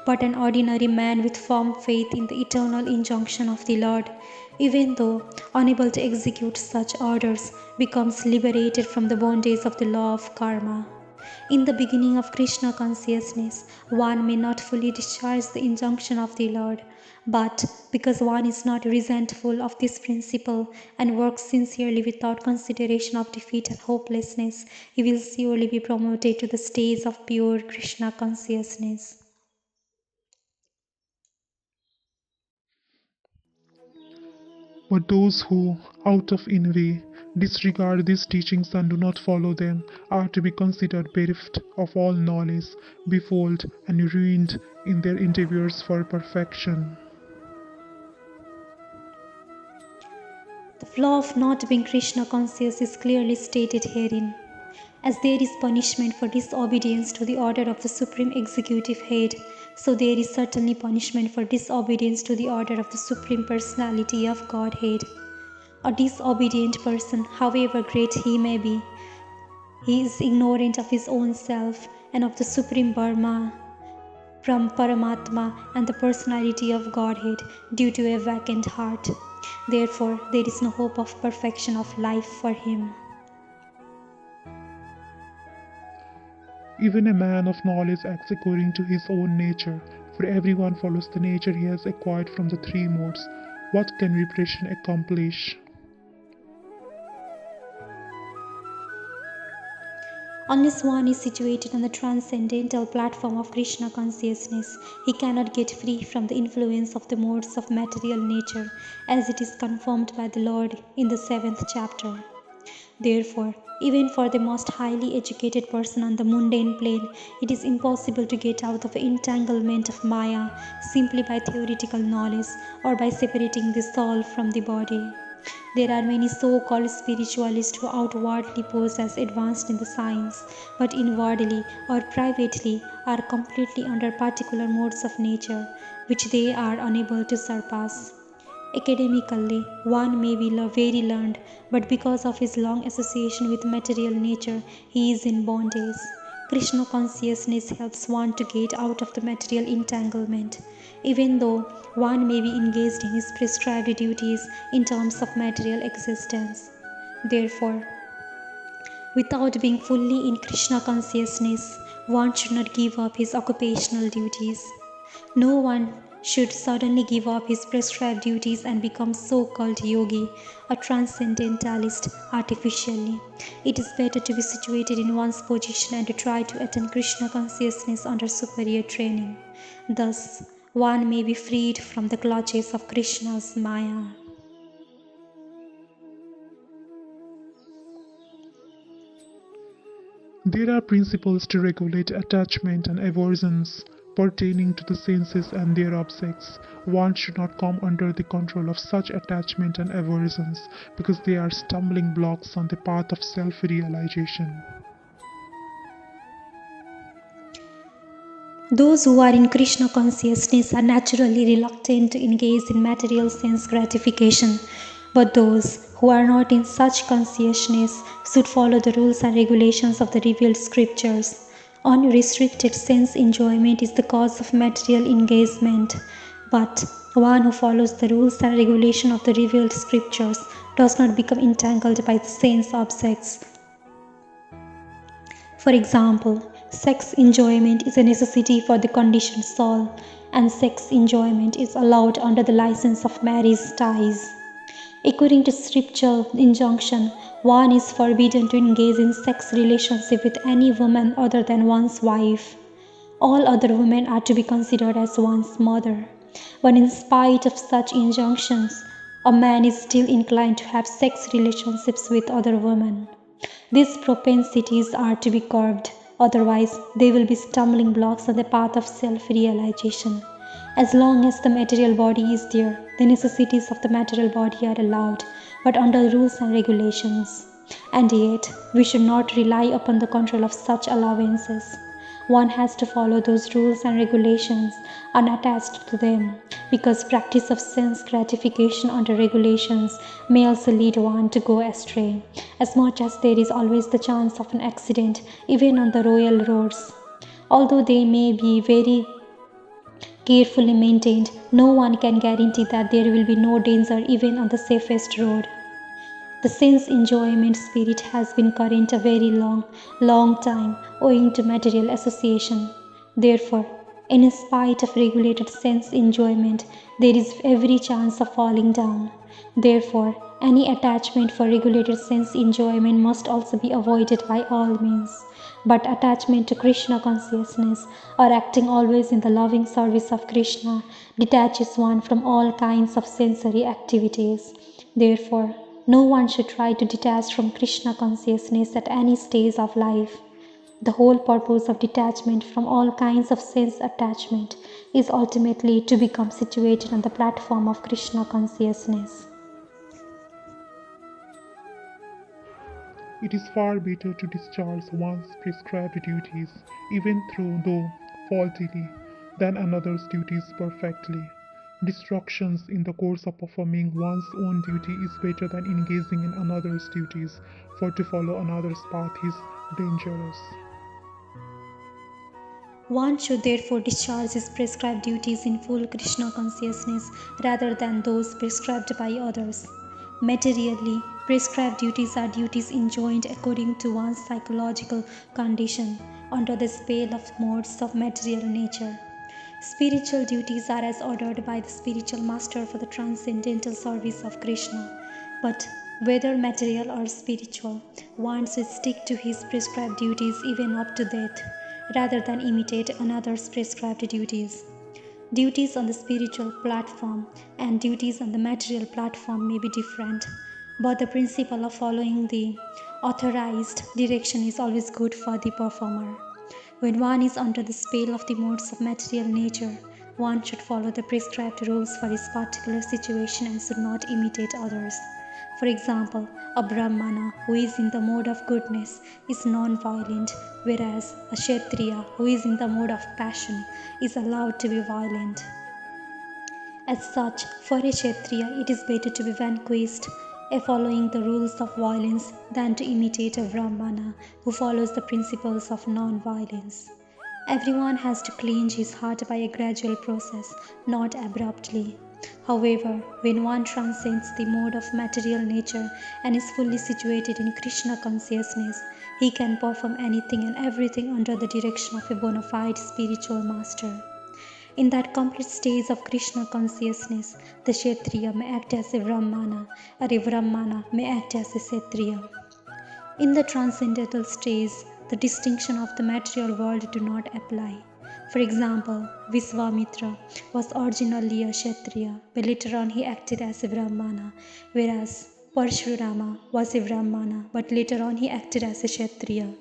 But an ordinary man with firm faith in the eternal injunction of the Lord, even though unable to execute such orders, becomes liberated from the bondage of the law of karma. In the beginning of Krishna consciousness, one may not fully discharge the injunction of the Lord, but because one is not resentful of this principle and works sincerely without consideration of defeat and hopelessness, he will surely be promoted to the stage of pure Krishna consciousness. But those who, out of envy, disregard these teachings and do not follow them are to be considered bereft of all knowledge, befooled and ruined in their endeavors for perfection. The law of not being Krishna conscious is clearly stated herein. As there is punishment for disobedience to the order of the Supreme Executive Head, so there is certainly punishment for disobedience to the order of the Supreme Personality of Godhead. A disobedient person, however great he may be, he is ignorant of his own self and of the Supreme Brahma, from Paramatma and the personality of Godhead due to a vacant heart. Therefore, there is no hope of perfection of life for him. Even a man of knowledge acts according to his own nature, for everyone follows the nature he has acquired from the three modes. What can repression accomplish? Unless one is situated on the transcendental platform of Krishna consciousness, he cannot get free from the influence of the modes of material nature, as it is confirmed by the Lord in the 7th chapter. Therefore, even for the most highly educated person on the mundane plane, it is impossible to get out of the entanglement of Maya simply by theoretical knowledge or by separating the soul from the body. There are many so-called spiritualists who outwardly pose as advanced in the science, but inwardly or privately are completely under particular modes of nature, which they are unable to surpass. Academically, one may be very learned, but because of his long association with material nature, he is in bondage. Krishna consciousness helps one to get out of the material entanglement, even though one may be engaged in his prescribed duties in terms of material existence. Therefore, without being fully in Krishna consciousness, one should not give up his occupational duties. No one should suddenly give up his prescribed duties and become so-called yogi, a transcendentalist, artificially. It is better to be situated in one's position and to try to attain Krishna consciousness under superior training. Thus, one may be freed from the clutches of Krishna's Maya. There are principles to regulate attachment and aversions pertaining to the senses and their objects. One should not come under the control of such attachment and aversions because they are stumbling blocks on the path of self-realization. Those who are in Krishna consciousness are naturally reluctant to engage in material sense gratification, but those who are not in such consciousness should follow the rules and regulations of the revealed scriptures. Unrestricted sense enjoyment is the cause of material engagement, but one who follows the rules and regulation of the revealed scriptures does not become entangled by the sense objects. For example, sex enjoyment is a necessity for the conditioned soul, and sex enjoyment is allowed under the license of marriage ties. According to scriptural injunction, one is forbidden to engage in sex relationship with any woman other than one's wife. All other women are to be considered as one's mother. But in spite of such injunctions, a man is still inclined to have sex relationships with other women. These propensities are to be curbed, otherwise they will be stumbling blocks on the path of self-realization. As long as the material body is there, the necessities of the material body are allowed, but under rules and regulations. And yet, we should not rely upon the control of such allowances. One has to follow those rules and regulations unattached to them, because practice of sense gratification under regulations may also lead one to go astray, as much as there is always the chance of an accident even on the royal roads. Although they may be very carefully maintained, no one can guarantee that there will be no danger even on the safest road. The sense enjoyment spirit has been current a very long time, owing to material association. Therefore, in spite of regulated sense enjoyment, there is every chance of falling down. Therefore, any attachment for regulated sense enjoyment must also be avoided by all means. But attachment to Krishna consciousness, or acting always in the loving service of Krishna, detaches one from all kinds of sensory activities. Therefore, no one should try to detach from Krishna consciousness at any stage of life. The whole purpose of detachment from all kinds of sense attachment is ultimately to become situated on the platform of Krishna consciousness. It is far better to discharge one's prescribed duties, even though faultily, than another's duties perfectly. Distractions in the course of performing one's own duty is better than engaging in another's duties, for to follow another's path is dangerous. One should therefore discharge his prescribed duties in full Krishna consciousness rather than those prescribed by others. Materially, prescribed duties are duties enjoined according to one's psychological condition under the spell of modes of material nature. Spiritual duties are as ordered by the spiritual master for the transcendental service of Krishna. But whether material or spiritual, one should stick to his prescribed duties even up to death, rather than imitate another's prescribed duties. Duties on the spiritual platform and duties on the material platform may be different, but the principle of following the authorized direction is always good for the performer. When one is under the spell of the modes of material nature, one should follow the prescribed rules for his particular situation and should not imitate others. For example, a Brahmana who is in the mode of goodness is non-violent, whereas a Kshatriya who is in the mode of passion is allowed to be violent. As such, for a Kshatriya, it is better to be vanquished following the rules of violence than to imitate a Brahmana who follows the principles of non-violence. Everyone has to cleanse his heart by a gradual process, not abruptly. However, when one transcends the mode of material nature and is fully situated in Krishna consciousness, he can perform anything and everything under the direction of a bona fide spiritual master. In that complete stage of Krishna consciousness, the Kshatriya may act as a Brahmana, or a Brahmana may act as a Kshatriya. In the transcendental stage, the distinction of the material world do not apply. For example, Visvamitra was originally a Kshatriya, but later on he acted as a Brahmana, whereas Parshurama was a Brahmana, but later on he acted as a Kshatriya.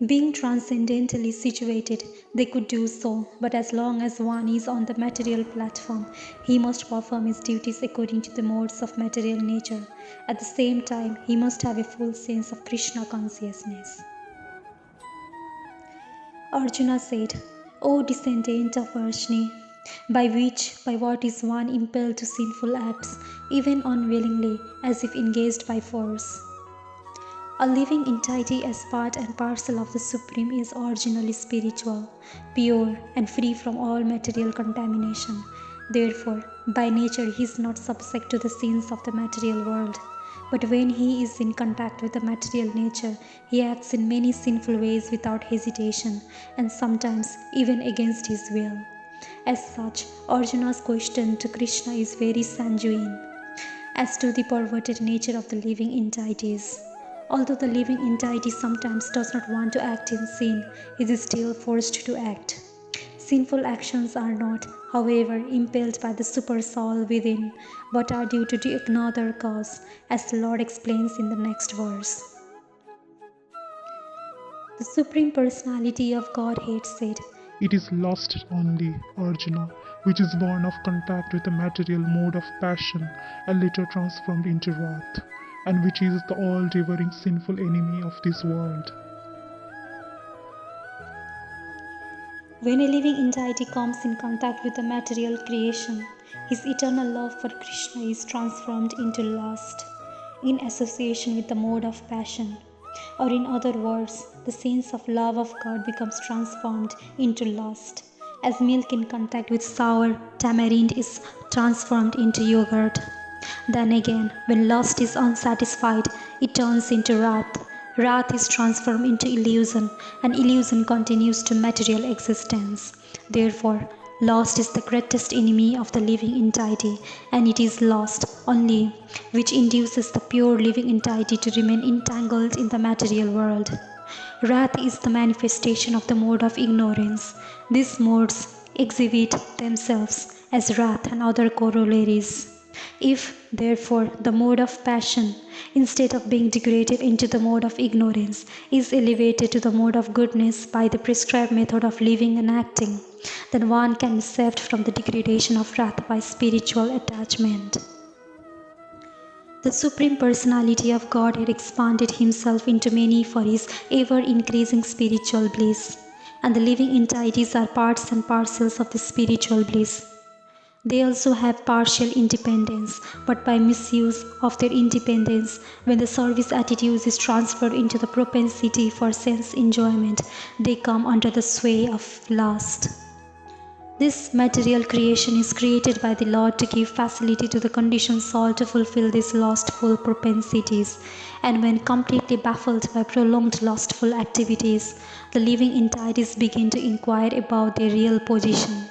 Being transcendentally situated, they could do so, but as long as one is on the material platform, he must perform his duties according to the modes of material nature. At the same time, he must have a full sense of Krishna consciousness. Arjuna said, O descendant of Varshni, by what is one impelled to sinful acts, even unwillingly, as if engaged by force? A living entity as part and parcel of the Supreme is originally spiritual, pure, and free from all material contamination. Therefore, by nature he is not subject to the sins of the material world. But when he is in contact with the material nature, he acts in many sinful ways without hesitation, and sometimes even against his will. As such, Arjuna's question to Krishna is very sanguine as to the perverted nature of the living entities. Although the living entity sometimes does not want to act in sin, it is still forced to act. Sinful actions are not, however, impelled by the super soul within, but are due to another cause, as the Lord explains in the next verse. The Supreme Personality of Godhead said, It is lust only, Arjuna, which is born of contact with the material mode of passion and later transformed into wrath. and which is the all-devouring sinful enemy of this world. When a living entity comes in contact with the material creation, his eternal love for Krishna is transformed into lust, in association with the mode of passion. Or in other words, the sense of love of God becomes transformed into lust, as milk in contact with sour tamarind is transformed into yogurt. Then again, when lust is unsatisfied, it turns into wrath. Wrath is transformed into illusion, and illusion continues to material existence. Therefore, lust is the greatest enemy of the living entity, and it is lust only which induces the pure living entity to remain entangled in the material world. Wrath is the manifestation of the mode of ignorance. These modes exhibit themselves as wrath and other corollaries. If, therefore, the mode of passion, instead of being degraded into the mode of ignorance, is elevated to the mode of goodness by the prescribed method of living and acting, then one can be saved from the degradation of wrath by spiritual attachment. The Supreme Personality of God had expanded himself into many for his ever-increasing spiritual bliss, and the living entities are parts and parcels of the spiritual bliss. They also have partial independence, but by misuse of their independence, when the service attitude is transferred into the propensity for sense enjoyment, they come under the sway of lust. This material creation is created by the Lord to give facility to the conditioned soul to fulfill these lustful propensities, and when completely baffled by prolonged lustful activities, the living entities begin to inquire about their real position.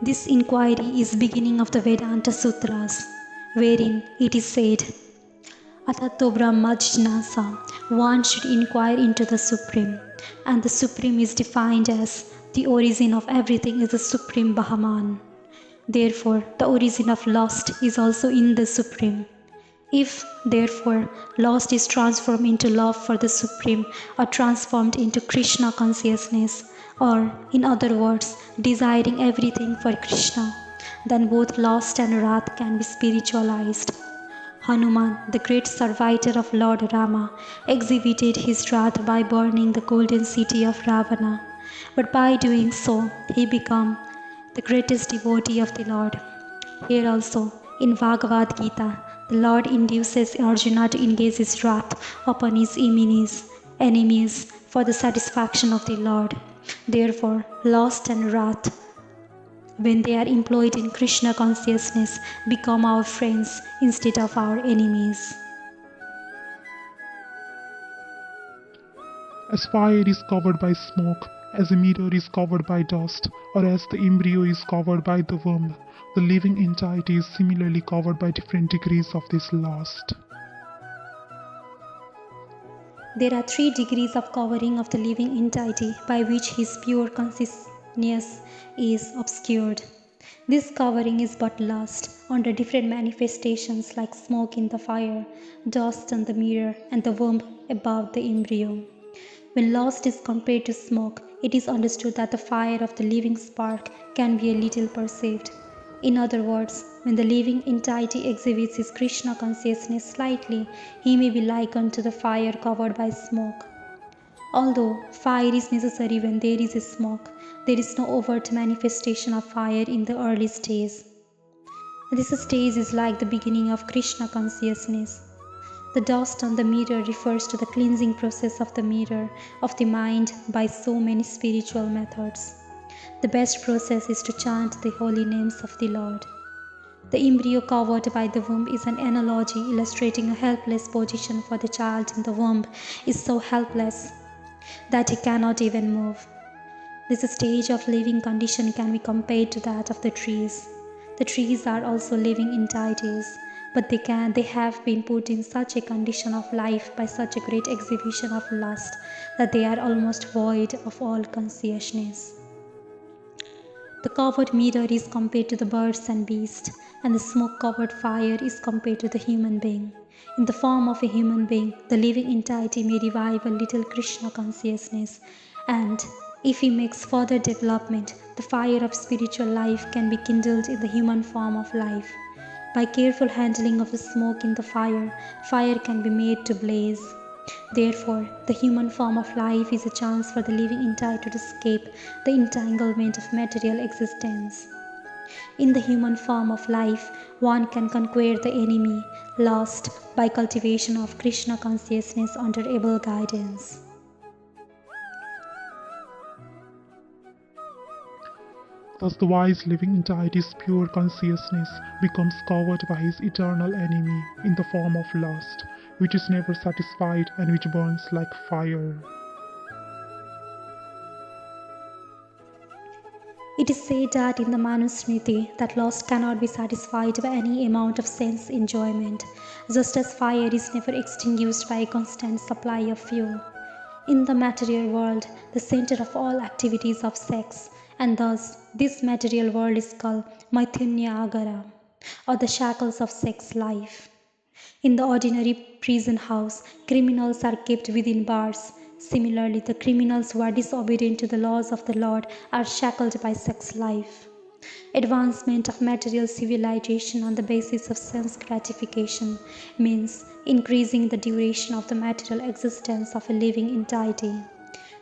This inquiry is beginning of the Vedanta Sutras, wherein it is said, Atato Brahma Jnasa, one should inquire into the Supreme, and the Supreme is defined as the origin of everything is the Supreme Brahman. Therefore, the origin of lust is also in the Supreme. If, therefore, lust is transformed into love for the Supreme or transformed into Krishna consciousness, or, in other words, desiring everything for Krishna, then both lust and wrath can be spiritualized. Hanuman, the great servitor of Lord Rama, exhibited his wrath by burning the golden city of Ravana, but by doing so, he became the greatest devotee of the Lord. Here also, in Bhagavad Gita, the Lord induces Arjuna to engage his wrath upon his enemies for the satisfaction of the Lord. Therefore, lust and wrath, when they are employed in Krishna consciousness, become our friends instead of our enemies. As fire is covered by smoke, as a mirror is covered by dust, or as the embryo is covered by the womb, the living entity is similarly covered by different degrees of this lust. There are 3 degrees of covering of the living entity by which his pure consciousness is obscured. This covering is but lust, under different manifestations like smoke in the fire, dust on the mirror, and the womb above the embryo. When lust is compared to smoke, it is understood that the fire of the living spark can be a little perceived. In other words, when the living entity exhibits his Krishna consciousness slightly, he may be likened to the fire covered by smoke. Although fire is necessary when there is a smoke, there is no overt manifestation of fire in the early stage. This stage is like the beginning of Krishna consciousness. The dust on the mirror refers to the cleansing process of the mirror of the mind by so many spiritual methods. The best process is to chant the holy names of the Lord. The embryo covered by the womb is an analogy illustrating a helpless position, for the child in the womb is so helpless that he cannot even move. This stage of living condition can be compared to that of the trees. The trees are also living entities, but they have been put in such a condition of life by such a great exhibition of lust that they are almost void of all consciousness. The covered mirror is compared to the birds and beasts, and the smoke-covered fire is compared to the human being. In the form of a human being, the living entity may revive a little Krishna consciousness, and if he makes further development, the fire of spiritual life can be kindled in the human form of life. By careful handling of the smoke in the fire, fire can be made to blaze. Therefore, the human form of life is a chance for the living entity to escape the entanglement of material existence. In the human form of life, one can conquer the enemy, lust, by cultivation of Krishna consciousness under able guidance. Thus the wise living entity's pure consciousness becomes covered by his eternal enemy in the form of lust, which is never satisfied and which burns like fire. It is said that in the Manusmriti that lust cannot be satisfied by any amount of sense enjoyment, just as fire is never extinguished by a constant supply of fuel. In the material world, the center of all activities of sex, and thus this material world is called Maithunya Agara, or the shackles of sex life. In the ordinary prison house, criminals are kept within bars. Similarly, the criminals who are disobedient to the laws of the Lord are shackled by sex life. Advancement of material civilization on the basis of sense gratification means increasing the duration of the material existence of a living entity.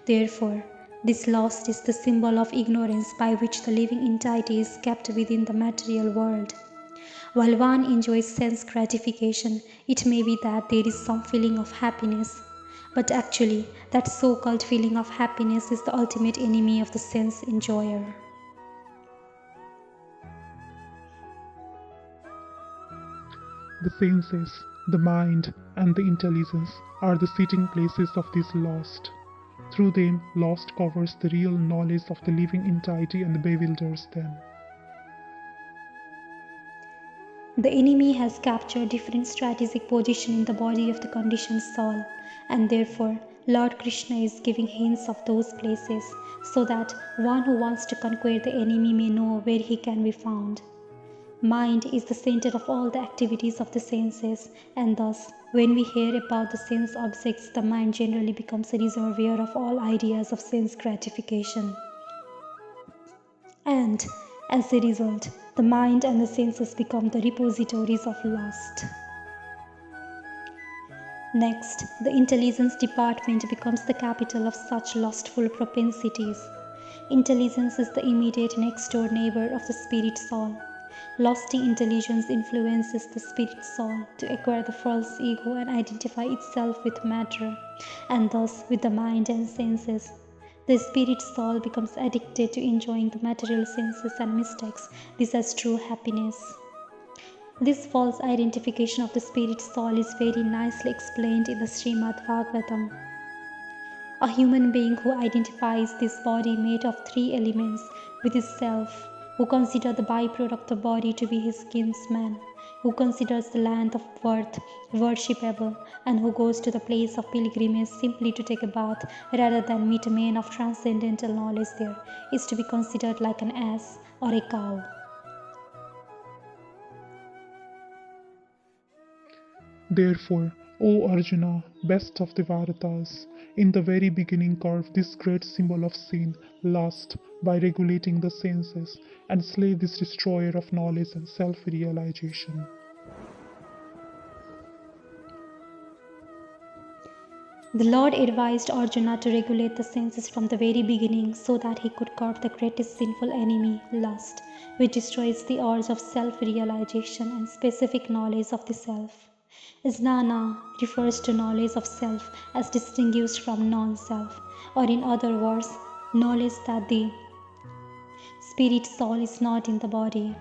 Therefore, this lust is the symbol of ignorance by which the living entity is kept within the material world. While one enjoys sense gratification, it may be that there is some feeling of happiness, but actually, that so-called feeling of happiness is the ultimate enemy of the sense enjoyer. The senses, the mind, and the intelligence are the sitting places of this lust. Through them, lust covers the real knowledge of the living entity and bewilders them. The enemy has captured different strategic positions in the body of the conditioned soul, and therefore Lord Krishna is giving hints of those places, so that one who wants to conquer the enemy may know where he can be found. Mind is the center of all the activities of the senses, and thus, when we hear about the sense objects, the mind generally becomes a reservoir of all ideas of sense gratification. And, as a result, the mind and the senses become the repositories of lust. Next, the intelligence department becomes the capital of such lustful propensities. Intelligence is the immediate next-door neighbor of the spirit soul. Lusty intelligence influences the spirit soul to acquire the false ego and identify itself with matter, and thus with the mind and senses. The spirit soul becomes addicted to enjoying the material senses and mistakes this as true happiness. This false identification of the spirit soul is very nicely explained in the Srimad Bhagavatam. A human being who identifies this body made of three elements with his self, who considers the byproduct of body to be his kinsman, who considers the land of birth worshipable, and who goes to the place of pilgrimage simply to take a bath rather than meet a man of transcendental knowledge there, is to be considered like an ass or a cow. Therefore, O Arjuna, best of the Bharatas, in the very beginning carve this great symbol of sin, lust, by regulating the senses, and slay this destroyer of knowledge and self-realization. The Lord advised Arjuna to regulate the senses from the very beginning so that he could curb the greatest sinful enemy, lust, which destroys the urge of self-realization and specific knowledge of the self. Jnana refers to knowledge of self as distinguished from non-self, or in other words, knowledge that the spirit soul is not in the body.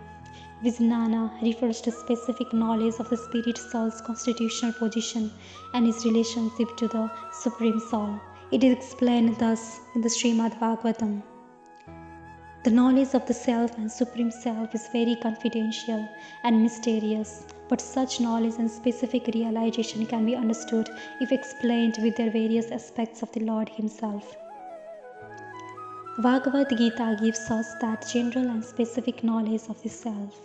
Vijnana refers to specific knowledge of the spirit soul's constitutional position and its relationship to the Supreme Soul. It is explained thus in the Srimad Bhagavatam. The knowledge of the Self and Supreme Self is very confidential and mysterious, but such knowledge and specific realization can be understood if explained with their various aspects of the Lord Himself. Bhagavad Gita gives us that general and specific knowledge of the Self.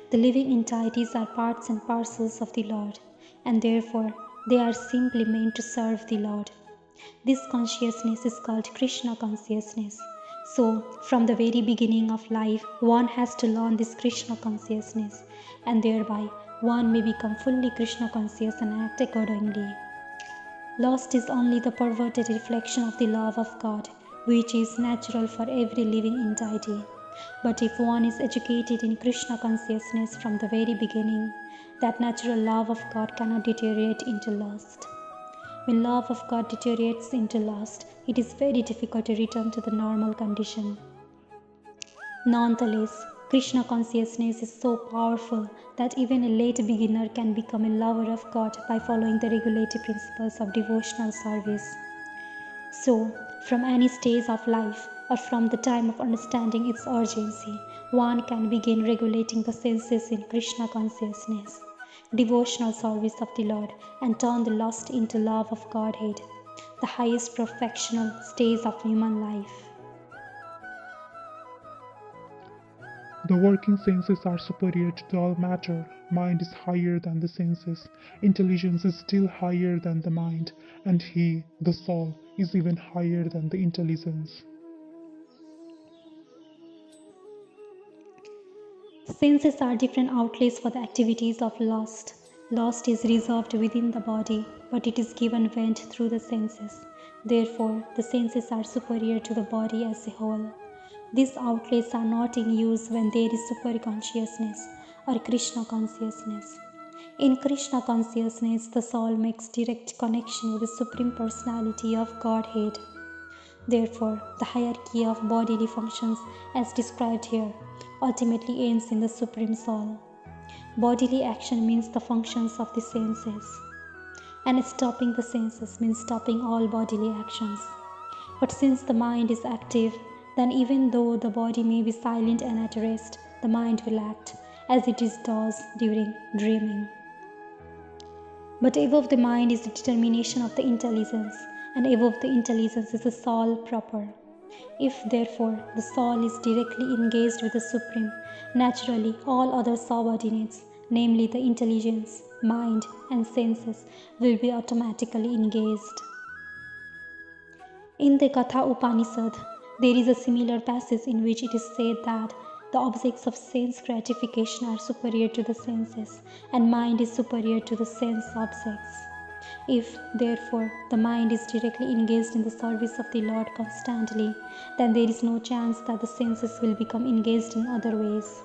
The living entities are parts and parcels of the Lord, and therefore they are simply meant to serve the Lord. This consciousness is called Krishna Consciousness. So, from the very beginning of life, one has to learn this Krishna consciousness, and thereby one may become fully Krishna conscious and act accordingly. Lust is only the perverted reflection of the love of God, which is natural for every living entity. But if one is educated in Krishna consciousness from the very beginning, that natural love of God cannot deteriorate into lust. When love of God deteriorates into lust, it is very difficult to return to the normal condition. Nonetheless, Krishna consciousness is so powerful that even a late beginner can become a lover of God by following the regulative principles of devotional service. So, from any stage of life or from the time of understanding its urgency, one can begin regulating the senses in Krishna consciousness, devotional service of the Lord, and turn the lust into love of Godhead, the highest perfectional stage of human life. The working senses are superior to all matter. Mind is higher than the senses. Intelligence is still higher than the mind. And he, the soul, is even higher than the intelligence. Senses are different outlets for the activities of lust. Lust is reserved within the body, but it is given vent through the senses. Therefore, the senses are superior to the body as a whole. These outlets are not in use when there is super consciousness or Krishna consciousness. In Krishna consciousness, the soul makes direct connection with the Supreme Personality of Godhead. Therefore, the hierarchy of bodily functions as described here ultimately ends in the Supreme Soul. Bodily action means the functions of the senses, and stopping the senses means stopping all bodily actions. But since the mind is active, then even though the body may be silent and at rest, the mind will act as it does during dreaming. But above the mind is the determination of the intelligence, and above the intelligence is the soul proper. If therefore the soul is directly engaged with the Supreme, naturally all other subordinates, namely the intelligence, mind, and senses, will be automatically engaged. In the Katha Upanishad, there is a similar passage in which it is said that the objects of sense gratification are superior to the senses, and mind is superior to the sense objects. If, therefore, the mind is directly engaged in the service of the Lord constantly, then there is no chance that the senses will become engaged in other ways.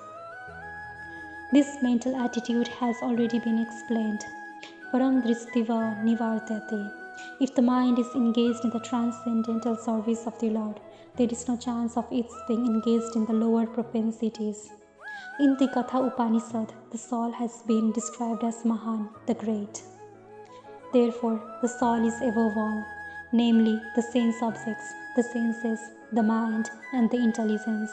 This mental attitude has already been explained. Param dristiva nivartate. If the mind is engaged in the transcendental service of the Lord, there is no chance of its being engaged in the lower propensities. In the Katha Upanishad, the soul has been described as Mahan, the Great. Therefore, the soul is above all, namely the sense objects, the senses, the mind, and the intelligence.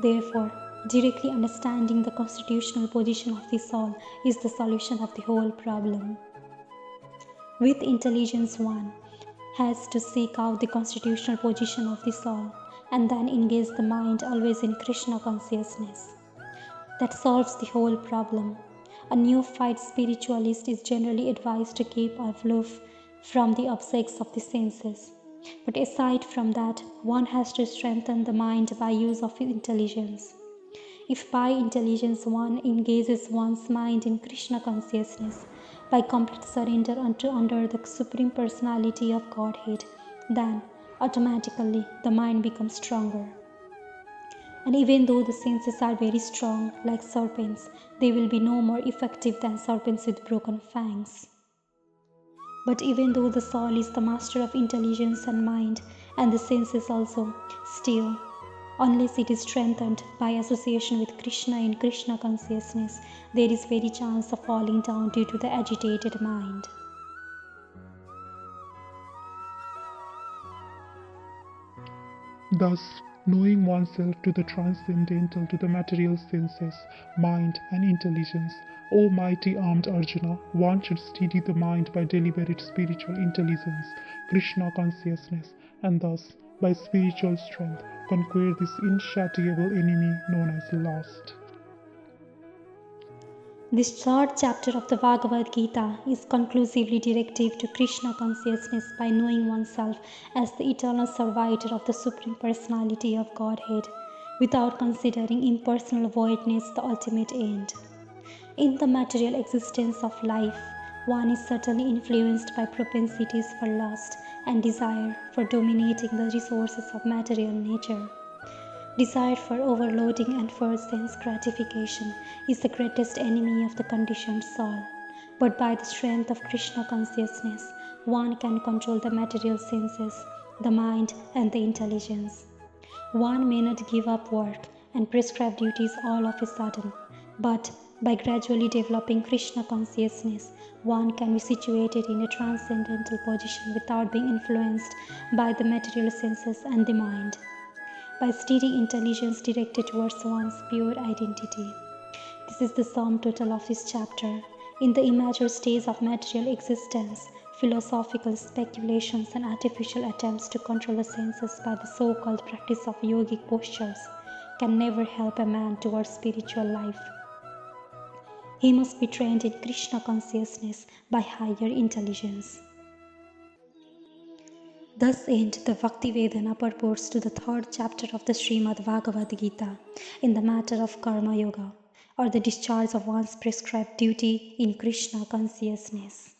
Therefore, directly understanding the constitutional position of the soul is the solution of the whole problem. With intelligence, one has to seek out the constitutional position of the soul and then engage the mind always in Krishna consciousness. That solves the whole problem. A neophyte spiritualist is generally advised to keep aloof from the objects of the senses. But aside from that, one has to strengthen the mind by use of intelligence. If by intelligence one engages one's mind in Krishna consciousness, by complete surrender under the Supreme Personality of Godhead, then automatically the mind becomes stronger. And even though the senses are very strong, like serpents, they will be no more effective than serpents with broken fangs. But even though the soul is the master of intelligence and mind, and the senses also, still, unless it is strengthened by association with Krishna in Krishna consciousness, there is very chance of falling down due to the agitated mind. Thus, knowing oneself to the transcendental, to the material senses, mind, and intelligence, O mighty armed Arjuna, one should steady the mind by deliberate spiritual intelligence, Krishna consciousness, and thus, by spiritual strength, conquer this insatiable enemy known as lust. This third chapter of the Bhagavad Gita is conclusively directive to Krishna consciousness by knowing oneself as the eternal servitor of the Supreme Personality of Godhead, without considering impersonal voidness the ultimate end. In the material existence of life, one is certainly influenced by propensities for lust and desire for dominating the resources of material nature. Desire for overloading and for sense gratification is the greatest enemy of the conditioned soul. But by the strength of Krishna consciousness, one can control the material senses, the mind, and the intelligence. One may not give up work and prescribe duties all of a sudden, but by gradually developing Krishna consciousness, one can be situated in a transcendental position without being influenced by the material senses and the mind, by steady intelligence directed towards one's pure identity. This is the sum total of this chapter. In the immature stage of material existence, philosophical speculations and artificial attempts to control the senses by the so-called practice of yogic postures can never help a man towards spiritual life. He must be trained in Krishna consciousness by higher intelligence. Thus end the Bhakti-Vedana purports to the third chapter of the Srimad Bhagavad Gita in the matter of Karma Yoga, or the discharge of one's prescribed duty in Krishna consciousness.